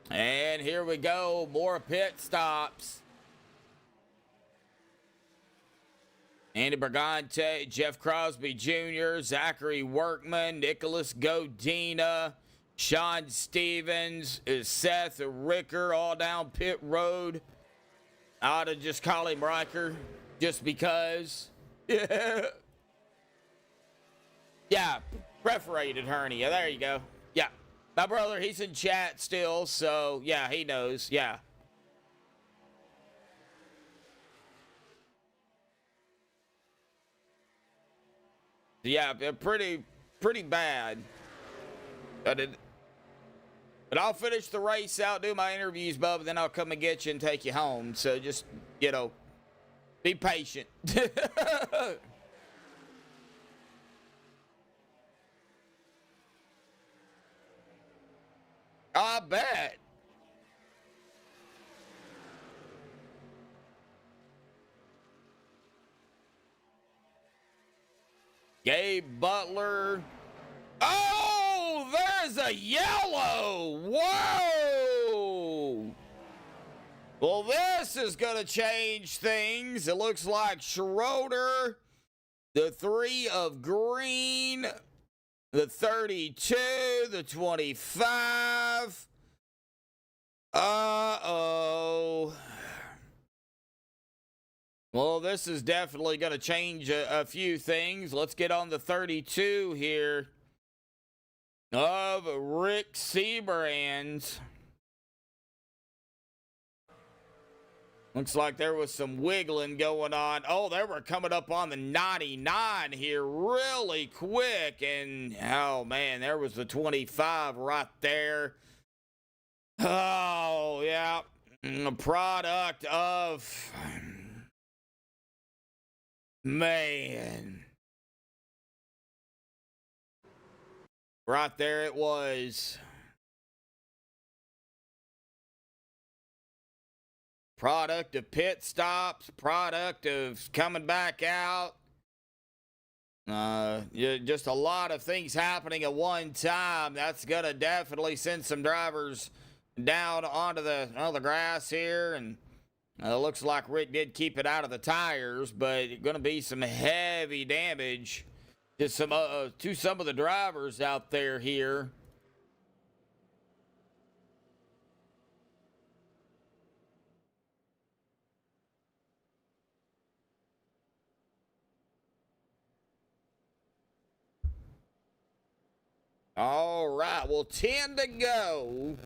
And here we go, more pit stops. Andy Brigante, Jeff Crosby Jr., Zachary Workman, Nicholas Godina, Sean Stevens, Seth Ricker, all down pit road. I ought to just call him Riker, just because. Yeah, perforated hernia. There you go. Yeah, my brother, he's in chat still, so yeah, he knows. Yeah. Yeah, pretty bad. But I'll finish the race out, do my interviews, Bubba, then I'll come and get you and take you home. So just, be patient. I bet. Gabe Butler. Oh, there's a yellow. Whoa. Well, this is going to change things. It looks like Schroeder, the 3 of green, the 32, the 25. Uh-oh. Well, this is definitely going to change a few things. Let's get on the 32 here of Rick Seabrand. Looks like there was some wiggling going on. Oh, they were coming up on the 99 here really quick. And, oh, man, there was the 25 right there. Oh, yeah. A product of... Man. Right there it was. Product of pit stops, product of coming back out. Just a lot of things happening at one time. That's going to definitely send some drivers down onto the grass here. And looks like Rick did keep it out of the tires, but going to be some heavy damage to some of the drivers out there here. All right, well, 10 to go.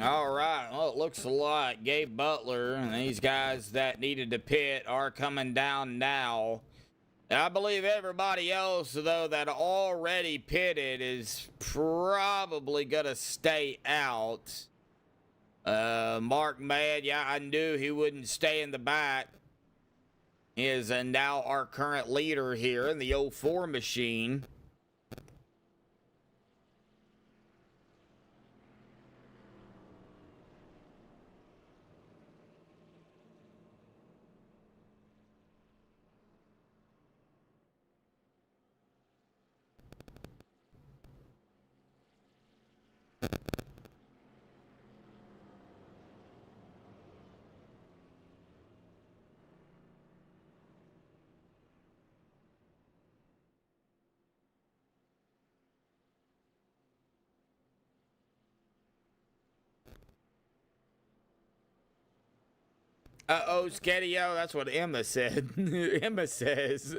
All right, well, it looks like Gabe Butler and these guys that needed to pit are coming down now. I believe everybody else, though, that already pitted is probably going to stay out. Mark Mad, yeah, I knew he wouldn't stay in the back. He is now our current leader here in the 04 machine. Uh-oh, Scadio, that's what Emma said. Emma says.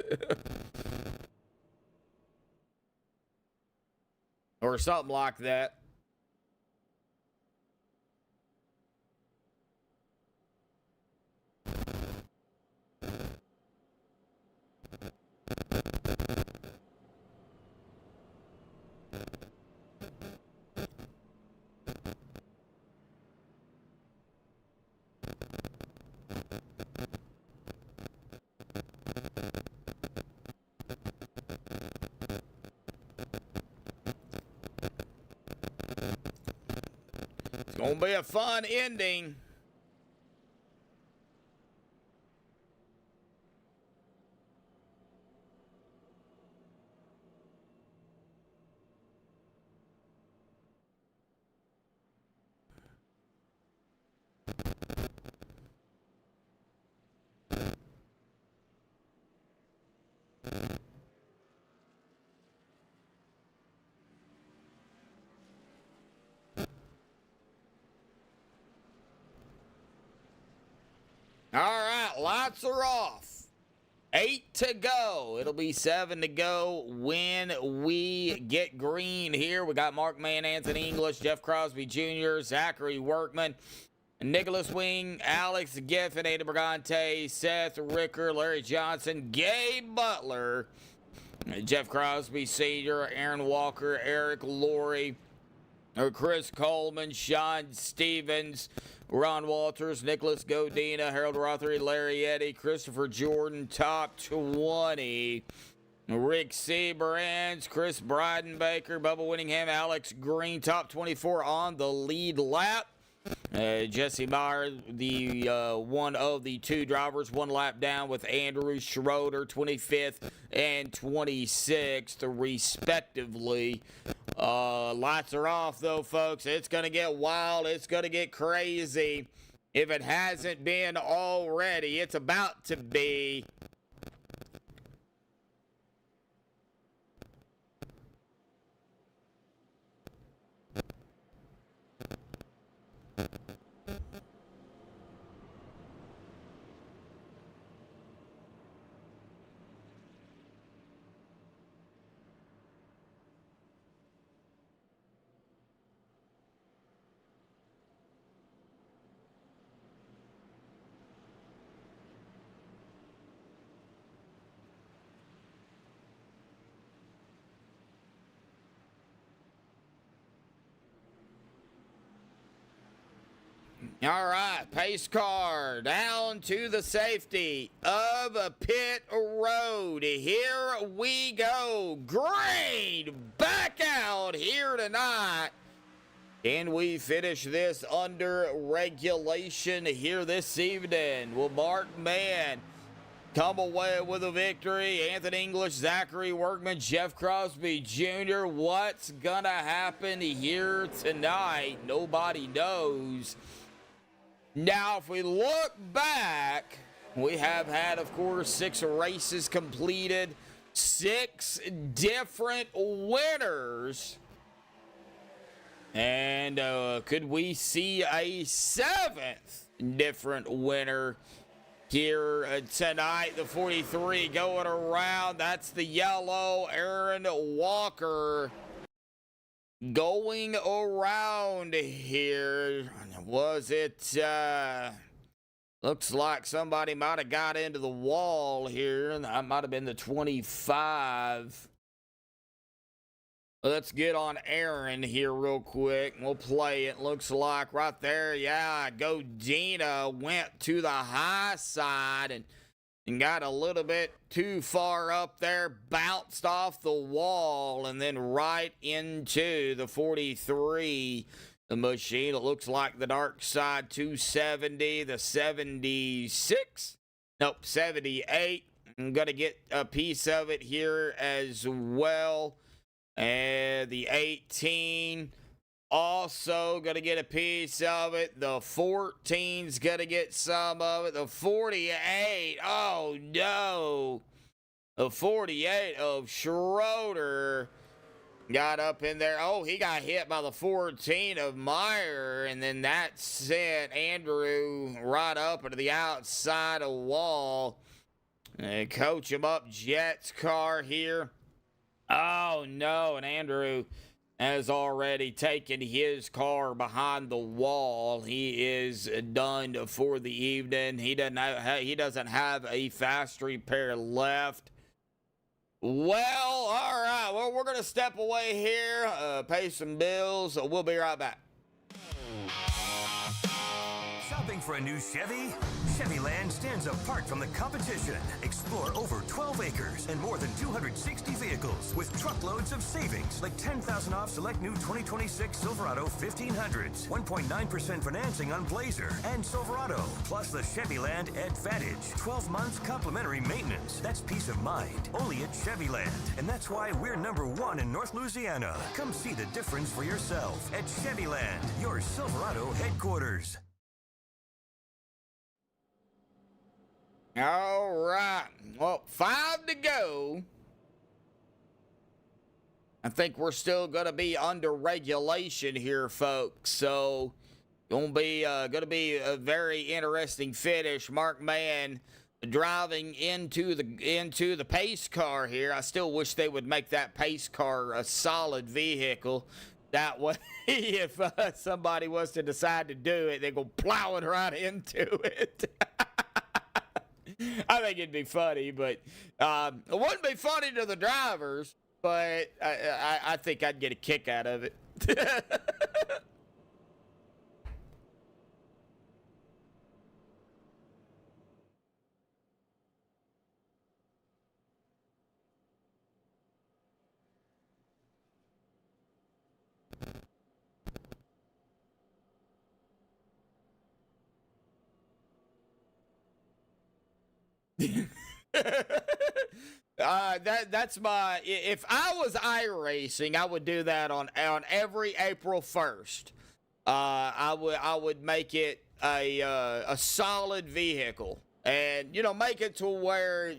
Or something like that. It's gonna be a fun ending. All right, lights are off. 18 to go. It'll be 7 to go when we get green here. We got Mark Mann, Anthony English, Jeff Crosby Jr., Zachary Workman, Nicholas Wing, Alex Giffen, Ada Brigante, Seth Ricker, Larry Johnson, Gabe Butler, Jeff Crosby Sr., Aaron Walker, Eric Laurie, Chris Coleman, Sean Stevens, Ron Walters, Nicholas Godina, Harold Rothery, Larry Eddy, Christopher Jordan, top 20. Rick Seabrans, Chris Breidenbaker, Bubba Winningham, Alex Green, top 24 on the lead lap. Jesse Meyer, the one of the two drivers, one lap down with Andrew Schroeder, 25th and 26th, respectively. Lights are off, though, folks. It's going to get wild. It's going to get crazy. If it hasn't been already, it's about to be. All right, pace car down to the safety of a pit road. Here we go. Green back out here tonight. Can we finish this under regulation here this evening? Will Mark Mann come away with a victory? Anthony English, Zachary Workman, Jeff Crosby Jr. What's gonna happen here tonight? Nobody knows. Now, if we look back, we have had, of course, 6 races completed, 6 different winners. And could we see a 7th different winner here tonight? The 43 going around. That's the yellow Aaron Walker going around here. Was it looks like somebody might have got into the wall here. That might have been the 25. Let's get on Aaron here real quick. We'll play it. Looks like right there, yeah, Godina went to the high side and got a little bit too far up there, bounced off the wall, and then right into the 43. The machine, it looks like the dark side 270, the 76, nope, 78. I'm going to get a piece of it here as well. And the 18, also going to get a piece of it. The 14's going to get some of it. The 48, oh no. The 48 of Schroeder got up in there. Oh, he got hit by the 14 of Meyer, and then that sent Andrew right up into the outside of wall. And coach him up, Jets car here. Oh, no, and Andrew has already taken his car behind the wall. He is done for the evening. He doesn't have a fast repair left. Well, all right. Well, we're going to step away here, pay some bills. We'll be right back. Shopping for a new Chevy? Chevyland stands apart from the competition. Explore over 12 acres and more than 260 vehicles with truckloads of savings, like 10,000 off select new 2026 Silverado 1500s, 1.9% financing on Blazer and Silverado, plus the Chevyland Advantage, 12 months complimentary maintenance. That's peace of mind, only at Chevyland. And that's why we're #1 in North Louisiana. Come see the difference for yourself at Chevyland, your Silverado headquarters. All right. Well, 5 to go. I think we're still going to be under regulation here, folks. So, going to be a very interesting finish. Mark Mann driving into the pace car here. I still wish they would make that pace car a solid vehicle. That way, if somebody was to decide to do it, they go plowing right into it. I think it'd be funny, but it wouldn't be funny to the drivers. But I think I'd get a kick out of it. That's my. If I was iRacing, I would do that on every April 1st. I would make it a solid vehicle, and make it to where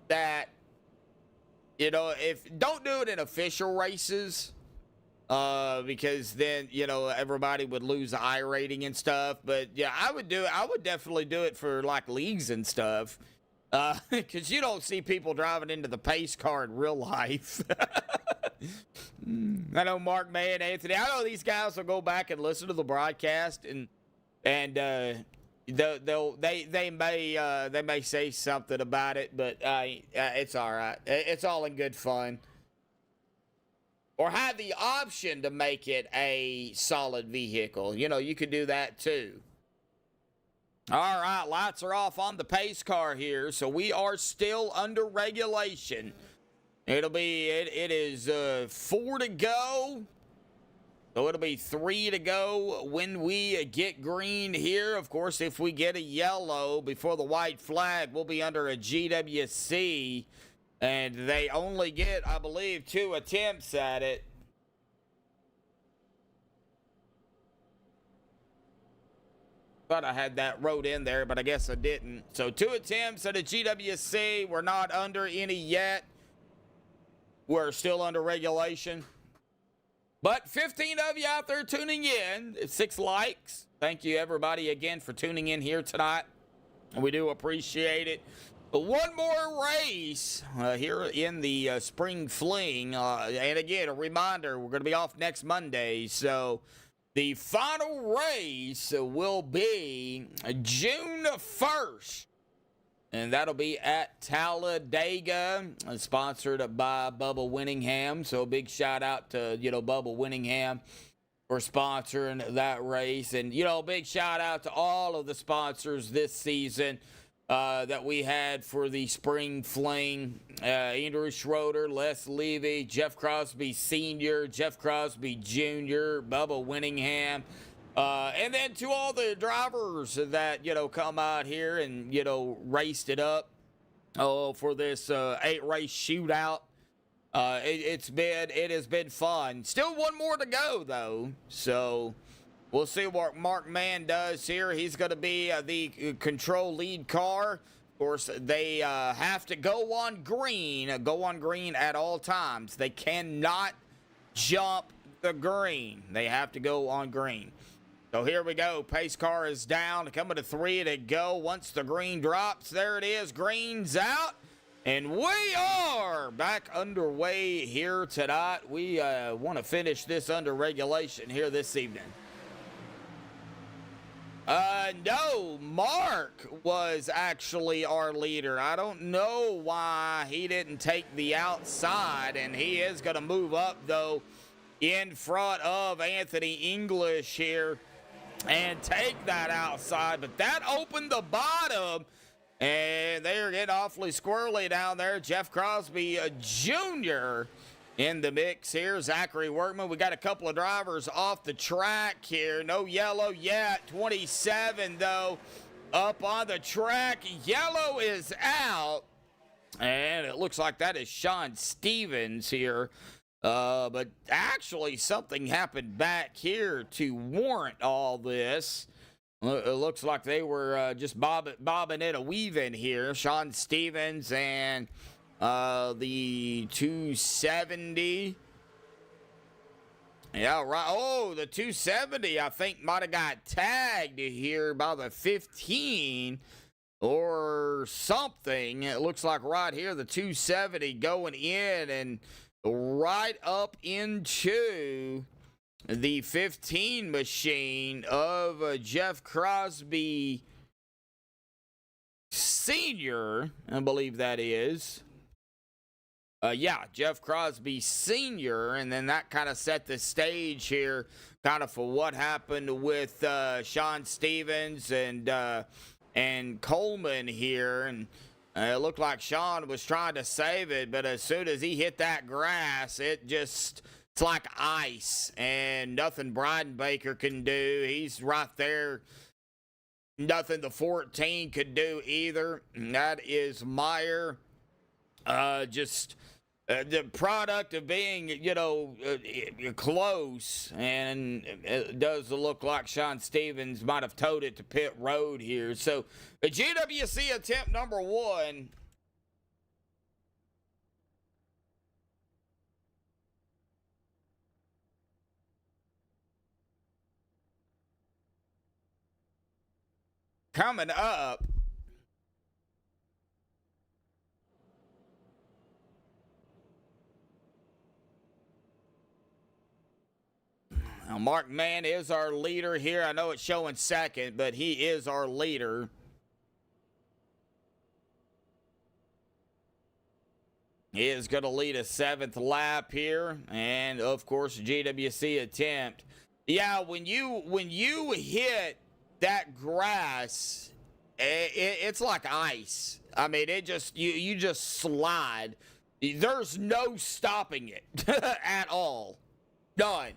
that if don't do it in official races. Because then everybody would lose the I rating and stuff. But yeah, I would definitely do it for like leagues and stuff. Because you don't see people driving into the pace car in real life. I know Mark May and Anthony. I know these guys will go back and listen to the broadcast and they may say something about it, but it's all right. It's all in good fun. Or have the option to make it a solid vehicle. You could do that too. All right, lights are off on the pace car here, so we are still under regulation. It is 4 to go. So it'll be 3 to go when we get green here. Of course, if we get a yellow before the white flag, we'll be under a GWC. And they only get, I believe, 2 attempts at it. Thought I had that wrote in there, but I guess I didn't. So 2 attempts at a GWC. We're not under any yet. We're still under regulation. But 15 of you out there tuning in. 6 likes. Thank you, everybody, again, for tuning in here tonight. We do appreciate it. But one more race here in the Spring Fling. And again, a reminder, we're going to be off next Monday. So the final race will be June 1st. And that'll be at Talladega, sponsored by Bubba Winningham. So a big shout out to, Bubba Winningham for sponsoring that race. And, big shout out to all of the sponsors this season that we had for the Spring Fling. Andrew Schroeder, Les Levy, Jeff Crosby Sr., Jeff Crosby Jr., Bubba Winningham. And then to all the drivers that, come out here and, raced it up for this 8-race shootout. It has been fun. Still one more to go, though. So we'll see what Mark Mann does here. He's going to be the control lead car. Of course, they have to go on green at all times. They cannot jump the green. They have to go on green. So here we go. Pace car is down. Coming to 3 to go. Once the green drops, there it is. Green's out. And we are back underway here tonight. We want to finish this under regulation here this evening. No, Mark was actually our leader. I don't know why he didn't take the outside, and he is going to move up, though, in front of Anthony English here and take that outside. But that opened the bottom, and they are getting awfully squirrely down there. Jeff Crosby Jr. in the mix here. Zachary Workman. We got a couple of drivers off the track here. No yellow yet. 27, though, up on the track. Yellow is out. And it looks like that is Sean Stevens here. But actually, something happened back here to warrant all this. It looks like they were just bobbing and a weaving here. Sean Stevens and the 270. Yeah, right. Oh, the 270, I think, might have got tagged here by the 15. or something. It looks like right here, the 270 going in and right up into the 15 machine of Jeff Crosby Sr., I believe that is. Yeah, Jeff Crosby Sr., and then that kind of set the stage here kind of for what happened with Sean Stevens and Coleman here. And it looked like Sean was trying to save it, but as soon as he hit that grass, it's like ice, and nothing Bryden Baker can do. He's right there. Nothing the 14 could do either. And that is Meyer. The product of being, close, and it does look like Sean Stevens might have towed it to pit road here. So, the GWC attempt number 1. Coming up. Now, Mark Mann is our leader here. I know it's showing second, but he is our leader. He is going to lead a 7th lap here, and of course, GWC attempt. Yeah, when you hit that grass, it's like ice. I mean, you just slide. There's no stopping it at all. None.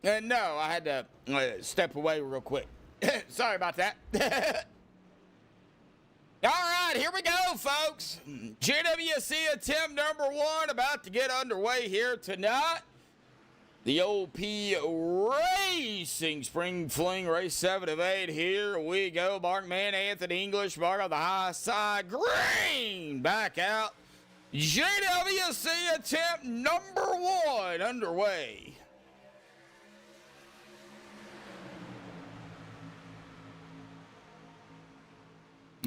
No, I had to step away real quick. Sorry about that. All right, here we go, folks. GWC attempt number 1 about to get underway here tonight. The OP Racing Spring Fling Race 7 of 8. Here we go. Markman Anthony English, mark on the high side. Green back out. GWC attempt number 1 underway.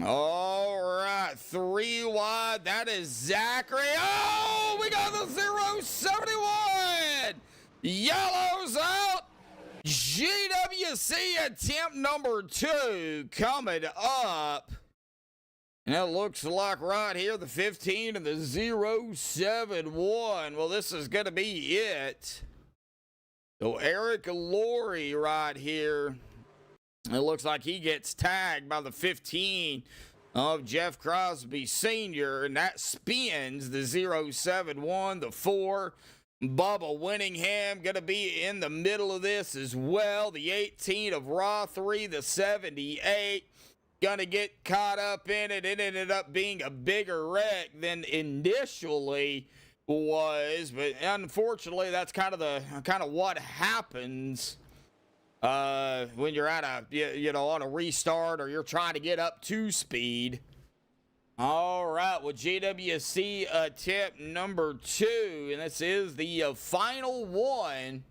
All right, 3 wide. That is Zachary. Oh, we got the 071. Yellow's out. GWC attempt number 2 coming up. And it looks like right here, the 15 and the 071. Well, this is going to be it. So Eric Laurie right here. It looks like he gets tagged by the 15 of Jeff Crosby Sr. And that spins the 071, the 4. Bubba Winningham going to be in the middle of this as well. The 18 of Raw 3, the 78. Going to get caught up in it. It ended up being a bigger wreck than initially was. But unfortunately, that's kind of what happens when you're at on a restart or you're trying to get up to speed. All right, well, GWC attempt number 2, and this is the final one.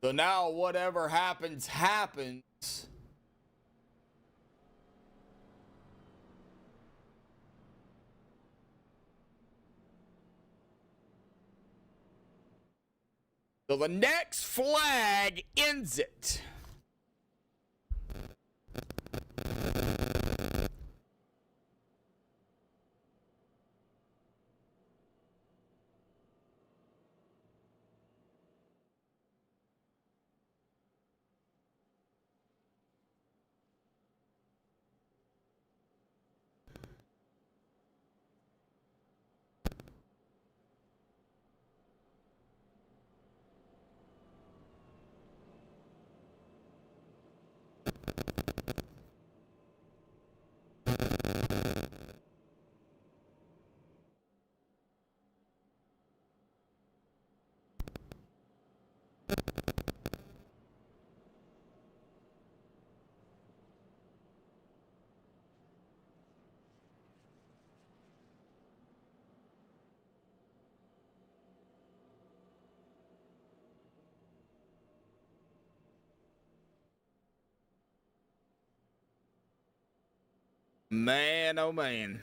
So now whatever happens, happens. So the next flag ends it. Man, oh man.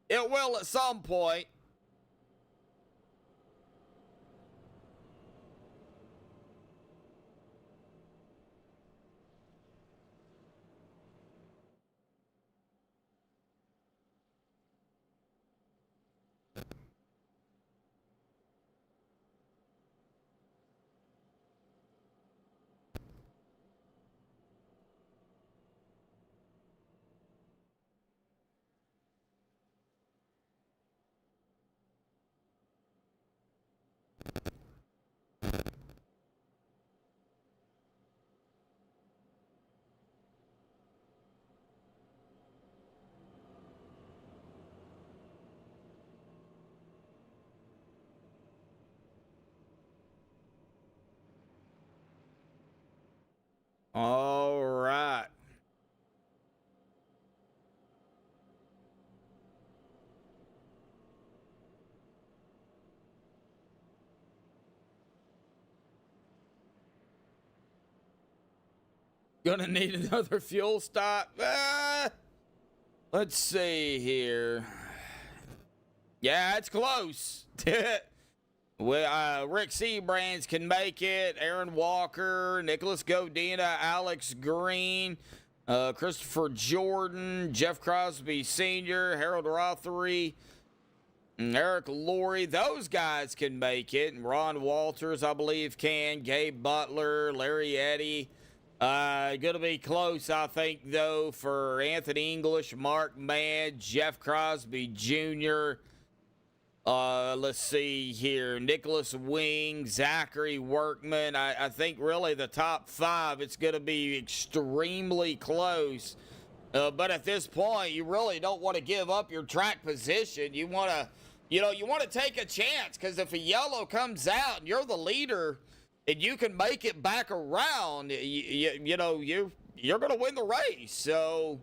It will at some point. All right. Gonna need another fuel stop. Let's see here. Yeah, it's close. Well, Rick Seabrands can make it. Aaron Walker, Nicholas Godina, Alex Green, Christopher Jordan, Jeff Crosby Sr., Harold Rothery, Eric Laurie. Those guys can make it. And Ron Walters, I believe, can. Gabe Butler, Larry Eddy. Going to be close, I think, though, for Anthony English, Mark Mann, Jeff Crosby Jr., let's see here. Nicholas Wing, Zachary Workman. I think really the top 5, it's going to be extremely close. But at this point, you really don't want to give up your track position. You want to, you want to take a chance, because if a yellow comes out and you're the leader and you can make it back around, you're going to win the race. So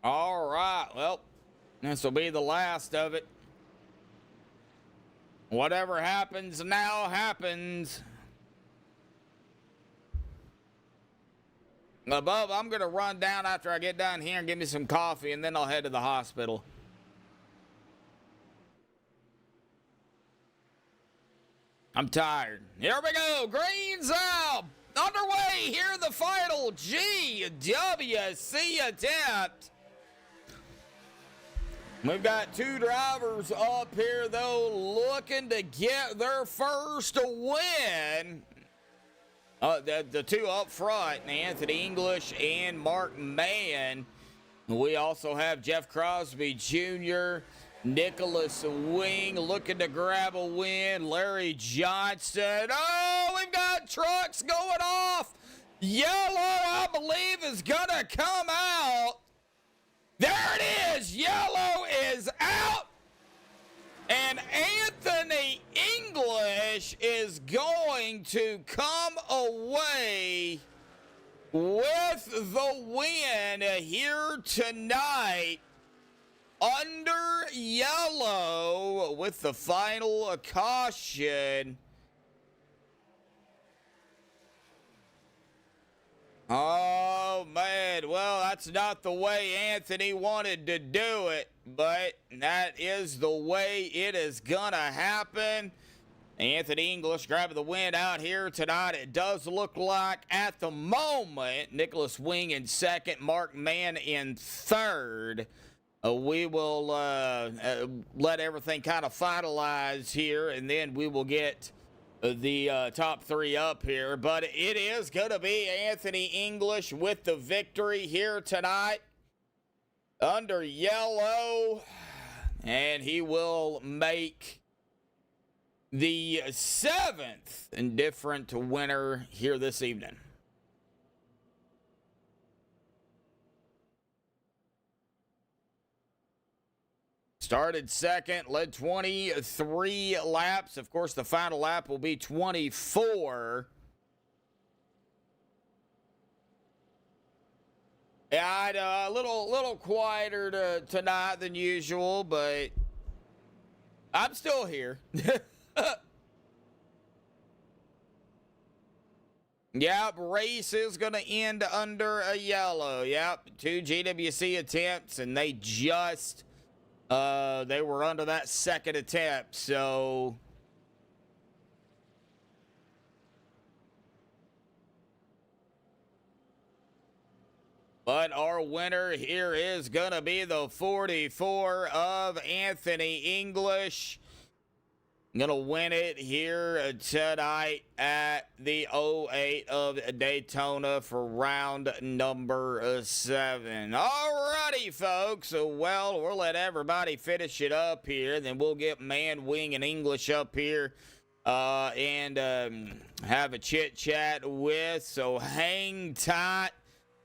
all right, well, this will be the last of it. Whatever happens now happens. Above, I'm going to run down after I get down here and get me some coffee, and then I'll head to the hospital. I'm tired. Here we go. Greens out. Underway here, the final GWC attempt. We've got 2 drivers up here, though, looking to get their first win. The 2 up front, Anthony English and Mark Mann. We also have Jeff Crosby Jr., Nicholas Wing looking to grab a win. Larry Johnson. Oh, we've got trucks going off. Yellow, I believe, is going to come out. There it is. Yellow is out. And Anthony English is going to come away with the win here tonight under yellow with the final caution. Oh, man. Well, that's not the way Anthony wanted to do it, but that is the way it is going to happen. Anthony English grabbing the win out here tonight. It does look like, at the moment, Nicholas Wing in second, Mark Mann in third. We will let everything kind of finalize here, and then we will get the top 3 up here. But it is going to be Anthony English with the victory here tonight under yellow, and he will make the 7th indifferent winner here this evening. Started second, led 23 laps. Of course, the final lap will be 24. Yeah, a little quieter tonight than usual, but I'm still here. Yep, race is going to end under a yellow. Yep, 2 GWC attempts, and they just... they were under that second attempt, so... But our winner here is going to be the 44 of Anthony English. Going to win it here tonight at the 08 of Daytona for round number 7. Alrighty, folks. Well, we'll let everybody finish it up here. Then we'll get Man, Wing, and English up here and have a chit-chat with. So hang tight.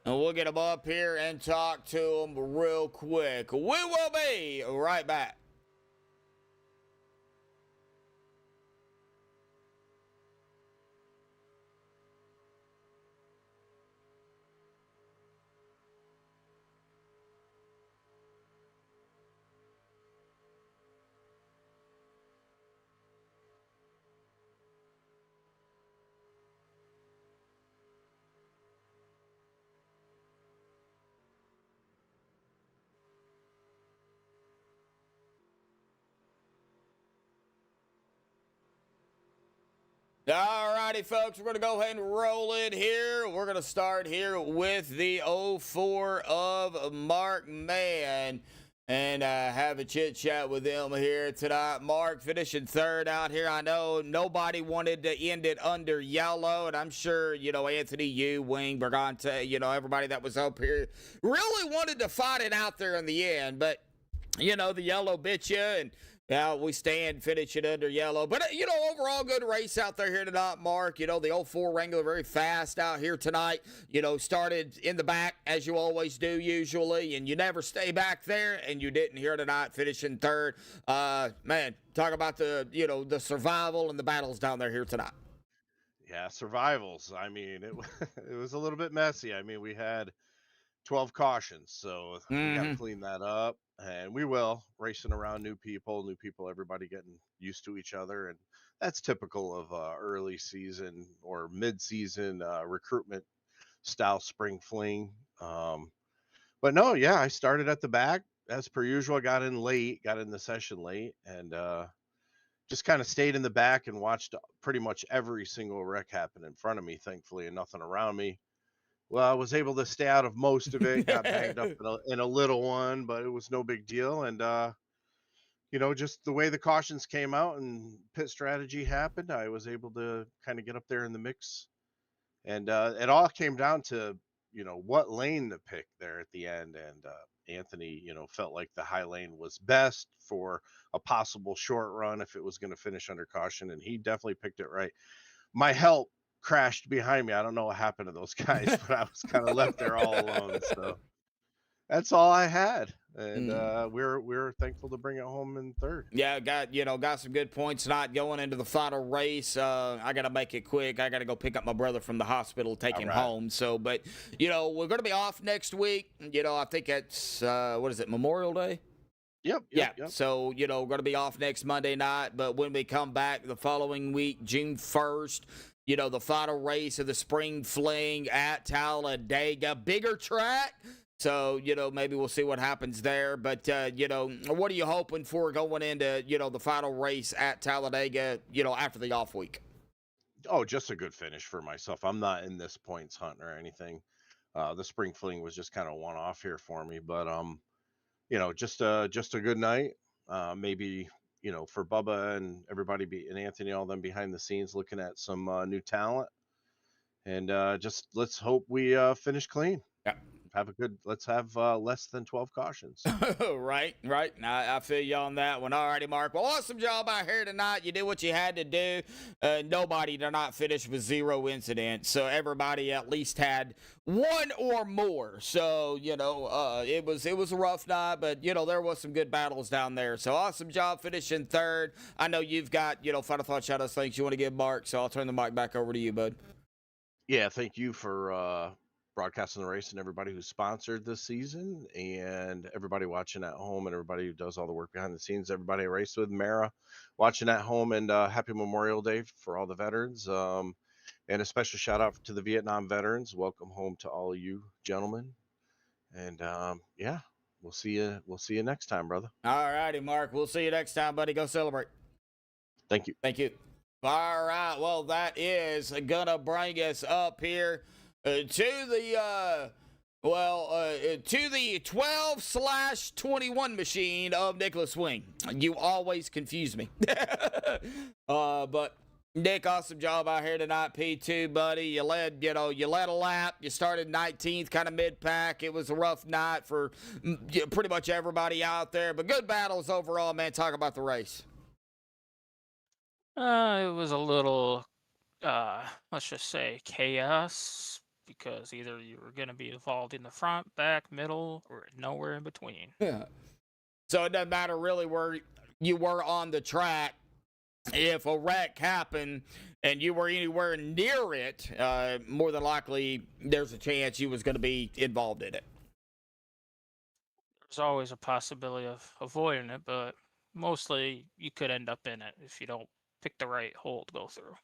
And we'll get them up here and talk to them real quick. We will be right back. All righty, folks, we're going to go ahead and roll it here. We're going to start here with the 04 of Mark Mann and have a chit-chat with them here tonight. Mark finishing third out here. I know nobody wanted to end it under yellow, and I'm sure, you know, Anthony, you, Wing, Bergante, you know, everybody that was up here really wanted to fight it out there in the end, but, you know, the yellow bit you, and yeah, we stand, finish it under yellow. But, you know, overall good race out there here tonight, Mark. You know, the 04 Wrangler very fast out here tonight. You know, started in the back, as you always do usually, and you never stay back there, and you didn't here tonight, finishing third. Man, talk about the, you know, the survival and the battles down there here tonight. Yeah, survivals. I mean, it was a little bit messy. I mean, we had 12 cautions, so we got to clean that up. And we will, racing around new people, everybody getting used to each other. And that's typical of early season or mid-season recruitment style spring fling. But no, yeah, I started at the back as per usual. Got in the session late, and just kind of stayed in the back and watched pretty much every single wreck happen in front of me, thankfully, and nothing around me. Well, I was able to stay out of most of it, got banged up in a little one, but it was no big deal. And, you know, just the way the cautions came out and pit strategy happened, I was able to kind of get up there in the mix. And it all came down to, you know, what lane to pick there at the end. And Anthony, you know, felt like the high lane was best for a possible short run if it was going to finish under caution. And he definitely picked it right. My help crashed behind me. I don't know what happened to those guys, but I was kind of left there all alone. So that's all I had, and we're thankful to bring it home in third. Yeah, got some good points tonight going into the final race. I gotta make it quick. I gotta go pick up my brother from the hospital, take him home. So, but you know, we're gonna be off next week. You know, I think it's what is it, Memorial Day? Yep. So, you know, we're going to be off next Monday night, but when we come back the following week, June 1st, you know, the final race of the spring fling at Talladega, bigger track. So, you know, maybe we'll see what happens there. But, you know, what are you hoping for going into, you know, the final race at Talladega, you know, after the off week? Oh, just a good finish for myself. I'm not in this points hunt or anything. The spring fling was just kind of one off here for me, but, you know, just a good night. Maybe, you know, for Bubba and everybody and Anthony, all them behind the scenes, looking at some new talent, and just let's hope we finish clean. Yeah. Let's have less than 12 cautions. Right. I feel you on that one. All righty, Mark. Well, awesome job out here tonight. You did what you had to do. Nobody did not finish with 0 incidents. So everybody at least had one or more. So, you know, it was a rough night, but, you know, there was some good battles down there. So awesome job finishing third. I know you've got, you know, final thoughts, shout-outs, things you want to give Mark. So I'll turn the mic back over to you, bud. Yeah, thank you for broadcasting the race and everybody who sponsored this season, and everybody watching at home, and everybody who does all the work behind the scenes, everybody I raced with, Mara watching at home, and happy Memorial Day for all the veterans, and a special shout out to the Vietnam veterans. Welcome home to all of you gentlemen, and yeah, we'll see you next time, brother. All righty, Mark, we'll see you next time, buddy. Go celebrate. Thank you. All right, well, that is gonna bring us up here to the Well, to the 12/21 machine of Nicholas Swing. You always confuse me. But Nick, awesome job out here tonight, P2, buddy. You led a lap. You started 19th, kind of mid-pack. It was a rough night for pretty much everybody out there, but good battles overall, man. Talk about the race. It was a little, let's just say, chaos, because either you were going to be involved in the front, back, middle, or nowhere in between. Yeah. So it doesn't matter really where you were on the track. If a wreck happened and you were anywhere near it, more than likely there's a chance you was going to be involved in it. There's always a possibility of avoiding it, but mostly you could end up in it if you don't pick the right hole to go through.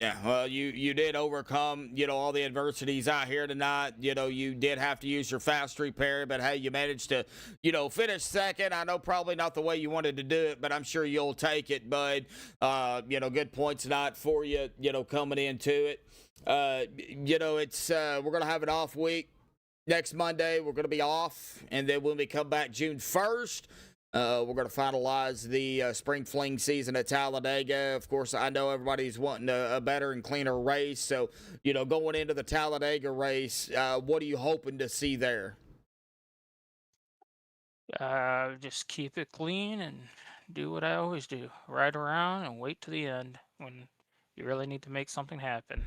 Yeah, well, you did overcome, all the adversities out here tonight. You did have to use your fast repair, but hey, you managed to, finish second. I know probably not the way you wanted to do it, but I'm sure you'll take it, bud. Good points tonight for you, coming into it. It's we're going to have an off week. Next Monday, we're going to be off, and then when we come back June 1st, we're going to finalize the spring fling season at Talladega. Of course, I know everybody's wanting a better and cleaner race. So, going into the Talladega race, what are you hoping to see there? Just keep it clean and do what I always do. Ride around and wait to the end when you really need to make something happen.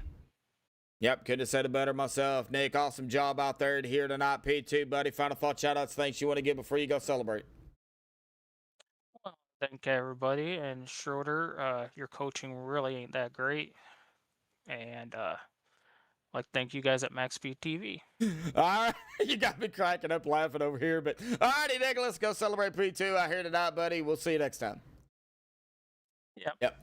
Yep, couldn't have said it better myself. Nick, awesome job out there here tonight. P2, buddy. Final thought, shout-outs, thanks you want to give before you go celebrate. Thank everybody, and Schroeder, your coaching really ain't that great, and thank you guys at MaxspeedTV. TV. All right, you got me cracking up laughing over here, but all righty, Nick, let's go celebrate P2 out here tonight, buddy. We'll see you next time. Yep.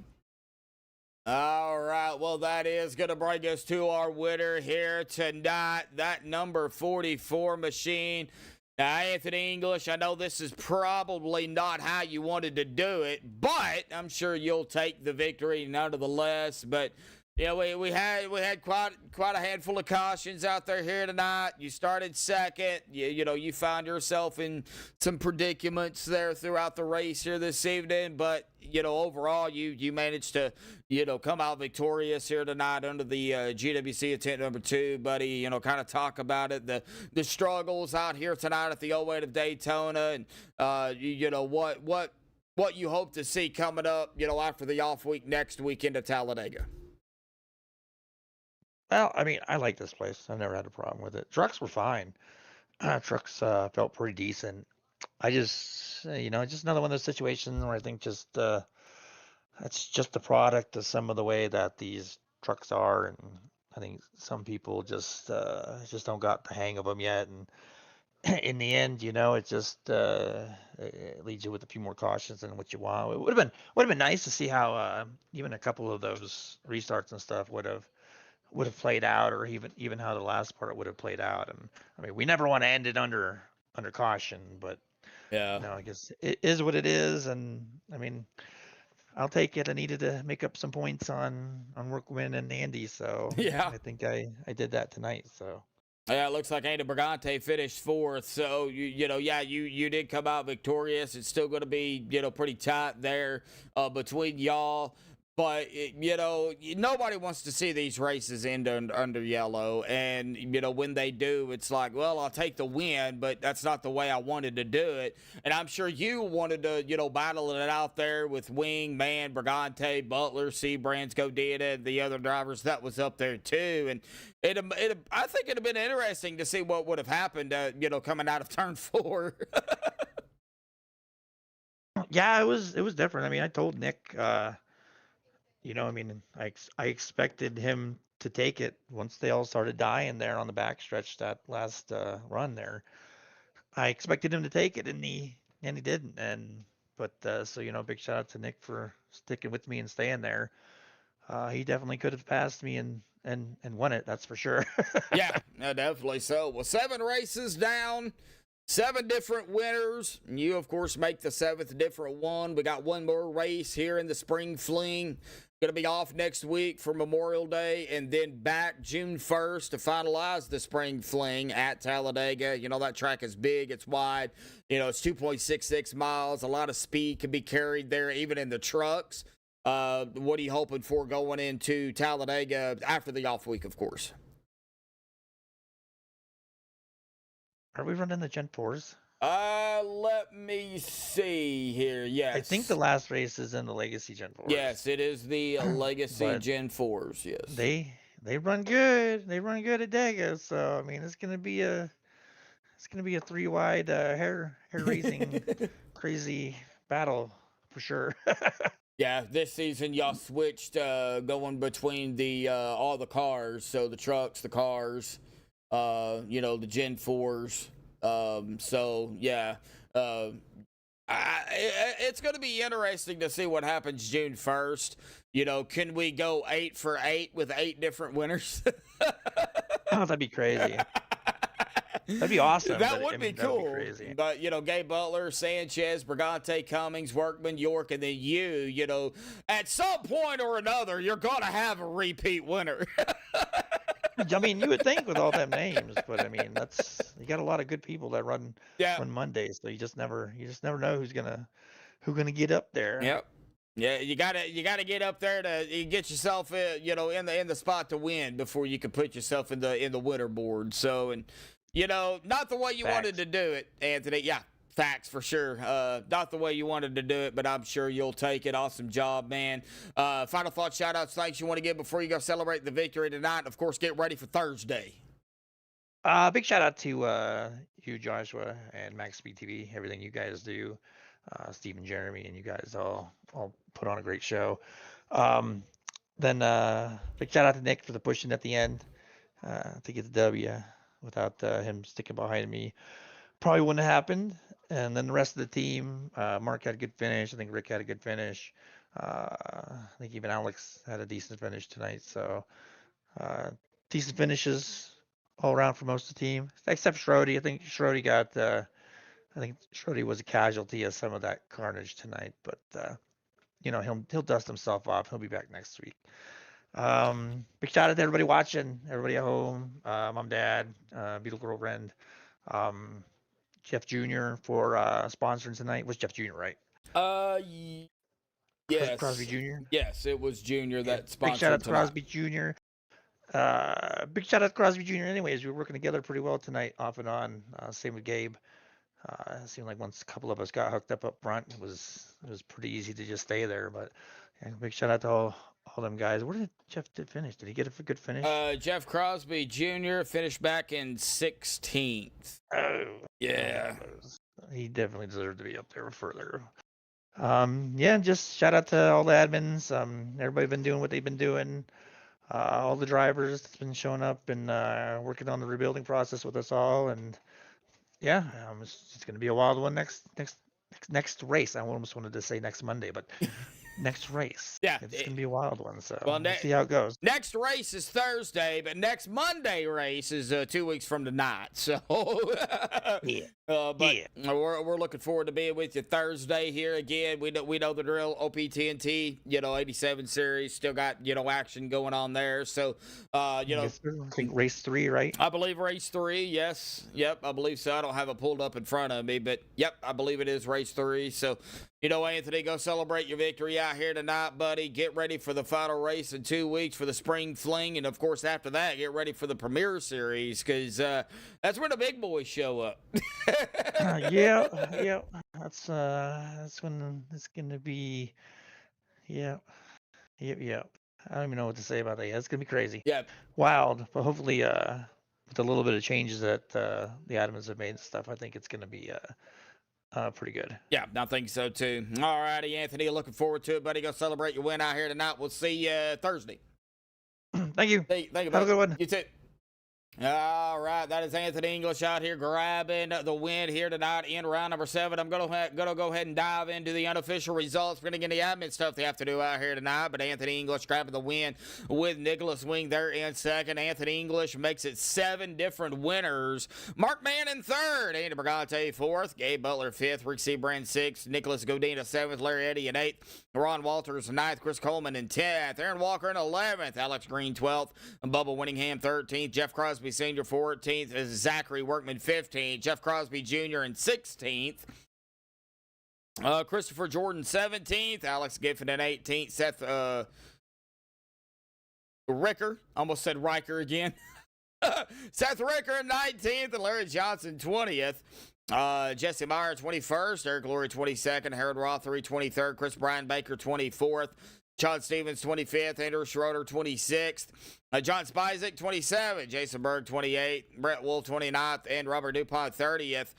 All right, well, that is going to bring us to our winner here tonight, that number 44 machine. Now, Anthony English, I know this is probably not how you wanted to do it, but I'm sure you'll take the victory nonetheless. But we had quite a handful of cautions out there here tonight. You started second. You found yourself in some predicaments there throughout the race here this evening, but overall you managed to come out victorious here tonight under the GWC attempt number 2, buddy. Kind of talk about it, the struggles out here tonight at the 08 of Daytona, and what you hope to see coming up after the off week next week into Talladega. Well, I mean, I like this place. I've never had a problem with it. Trucks were fine. Trucks felt pretty decent. I just, just another one of those situations where I think just that's just the product of some of the way that these trucks are, and I think some people just don't got the hang of them yet. And in the end, it just it leads you with a few more cautions than what you want. It would have been nice to see how even a couple of those restarts and stuff would have played out, or even how the last part would have played out. And I mean, we never want to end it under caution, but yeah, I guess it is what it is. And I mean, I'll take it. I needed to make up some points on Workman and Andy, so yeah, I think I did that tonight. So yeah, it looks like Andy Brigante finished 4th. So you did come out victorious. It's still going to be pretty tight there between y'all. But, nobody wants to see these races end under yellow. And, when they do, it's like, well, I'll take the win, but that's not the way I wanted to do it. And I'm sure you wanted to, battle it out there with Wing, Man, Brigante, Butler, Seabrands, Godita, and the other drivers that was up there too. And I think it'd have been interesting to see what would have happened, coming out of turn 4. yeah, it was different. I mean, I told Nick, I expected him to take it once they all started dying there on the backstretch that last run there. I expected him to take it, and he didn't. But big shout out to Nick for sticking with me and staying there. He definitely could have passed me and won it. That's for sure. Yeah, definitely so. Well, 7 races down. 7 different winners. And you, of course, make the 7th different one. We got one more race here in the spring fling. Going to be off next week for Memorial Day, and then back June 1st to finalize the spring fling at Talladega. You know, that track is big, it's wide. You know, it's 2.66 miles. A lot of speed can be carried there, even in the trucks. What are you hoping for going into Talladega after the off week, of course? Are we running the Gen 4s? Let me see here. Yes. I think the last race is in the Legacy Gen 4s. Yes, it is the Legacy But Gen 4s, yes. They run good. They run good at Dega. So I mean, it's gonna be a 3-wide hair raising crazy battle for sure. Yeah, this season y'all switched going between the all the cars, so the trucks, the cars, you know, the Gen 4s. So yeah, it's going to be interesting to see what happens June 1st. You know, can we go 8 for 8 with 8 different winners? Oh, that'd be crazy. That'd be awesome. That but, would I be mean, that'd cool. crazy. But, you know, Gabe Butler, Sanchez, Brigante, Cummings, Workman, York, and then you know, at some point or another, you're going to have a repeat winner. I mean, you would think with all them names, but I mean, you got a lot of good people that run Mondays, so you just never know who's gonna get up there. Yep. Yeah, you gotta get up there to get yourself, you know, in the spot to win before you can put yourself in the winner board. So, and you know, not the way you wanted to do it, Anthony. Yeah, facts for sure. Not the way you wanted to do it, but I'm sure you'll take it. Awesome job, man. Final thoughts, shout outs, thanks you want to give before you go celebrate the victory tonight. And of course, get ready for Thursday. Big shout out to you, Joshua, and MaxspeedTV. TV. Everything you guys do, Steve and Jeremy, and you guys all put on a great show. Then big shout out to Nick for the pushing at the end to get the W. Without him sticking behind me, probably wouldn't have happened. And then the rest of the team, Mark had a good finish. I think Rick had a good finish. I think even Alex had a decent finish tonight. So decent finishes all around for most of the team, except Schrody. I think Schrody was a casualty of some of that carnage tonight. But you know, he'll dust himself off. He'll be back next week. Big shout out to everybody watching, everybody at home, mom, dad, Beetle Girlfriend, Jeff Jr. for sponsoring tonight. Was Jeff Jr. right? Yes. Crosby Jr. Yes, it was Jr. that sponsored. Big shout out to tonight. Crosby Jr. Big shout out to Crosby Jr. Anyways, we were working together pretty well tonight, off and on. Same with Gabe. It seemed like once a couple of us got hooked up front, it was pretty easy to just stay there. But yeah, big shout out to all them guys. Where did Jeff finish? Did he get a good finish? Jeff Crosby Jr. finished back in 16th. Oh, yeah. He definitely deserved to be up there further. Yeah, just shout out to all the admins. Everybody been doing what they've been doing. All the drivers that's been showing up and working on the rebuilding process with us all. And yeah, it's going to be a wild one next race. I almost wanted to say next Monday, but next race. Yeah, it's going to be a wild one. So well, we'll see how it goes. Next race is Thursday, but next Monday race is 2 weeks from tonight. So yeah. We're looking forward to being with you Thursday here again. We know the drill. OPTNT, you know, 87 series still got, you know, action going on there. So you know, I think race 3, right? I believe race 3. Yes, yep, I believe so. I don't have it pulled up in front of me, but yep, I believe it is race 3. So you know, Anthony, go celebrate your victory out here tonight, buddy. Get ready for the final race in 2 weeks for the spring fling. And, of course, after that, get ready for the Premier Series because that's when the big boys show up. Yeah. That's when it's going to be, yeah. I don't even know what to say about that. It's going to be crazy. Yeah. Wild. But hopefully, with a little bit of changes that the admins have made and stuff, I think it's going to be pretty good. Yeah, I think so too. All righty, Anthony. Looking forward to it, buddy. Go celebrate your win out here tonight. We'll see you Thursday. Thank you. Thank you, buddy. Have a good one. You too. All right, that is Anthony English out here grabbing the win here tonight in round number 7. I'm gonna go ahead and dive into the unofficial results. We're gonna get the admin stuff they have to do out here tonight, but Anthony English grabbing the win with Nicholas Wing there in second. Anthony English makes it 7 different winners. Mark Mann in third, Andy Brigante fourth, Gabe Butler fifth, Rick Seabrand sixth, Nicholas Godina seventh, Larry Eddy in eighth, Ron Walters ninth, Chris Coleman in 10th, Aaron Walker in 11th, Alex Green 12th, Bubba Winningham 13th, Jeff Crosby Sr. 14th, Zachary Workman 15th, Jeff Crosby Jr. in 16th, Christopher Jordan 17th, Alex Giffen in 18th, Seth Ricker, almost said Riker again, Seth Ricker in 19th, and Larry Johnson 20th. Jesse Meyer 21st, Eric Lurie 22nd, Harold Rothery 23rd, Chris Brian Baker 24th, John Stevens 25th, Andrew Schroeder 26th, John Spizek 27th, Jason Berg 28th, Brett Wolf 29th, and Robert DuPont 30th.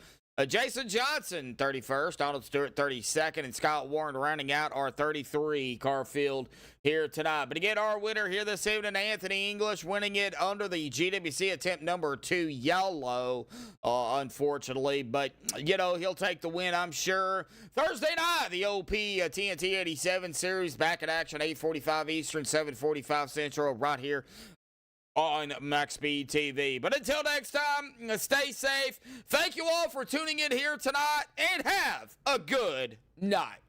Jason Johnson 31st, Donald Stewart 32nd, and Scott Warren rounding out our 33 car field here tonight. But again, our winner here this evening, Anthony English, winning it under the GWC attempt number 2 yellow, unfortunately. But, you know, he'll take the win, I'm sure. Thursday night, the OP TNT 87 series back in action, 8:45 Eastern, 7:45 Central, right here on MaxspeedTV. TV. But until next time, stay safe. Thank you all for tuning in here tonight, and have a good night.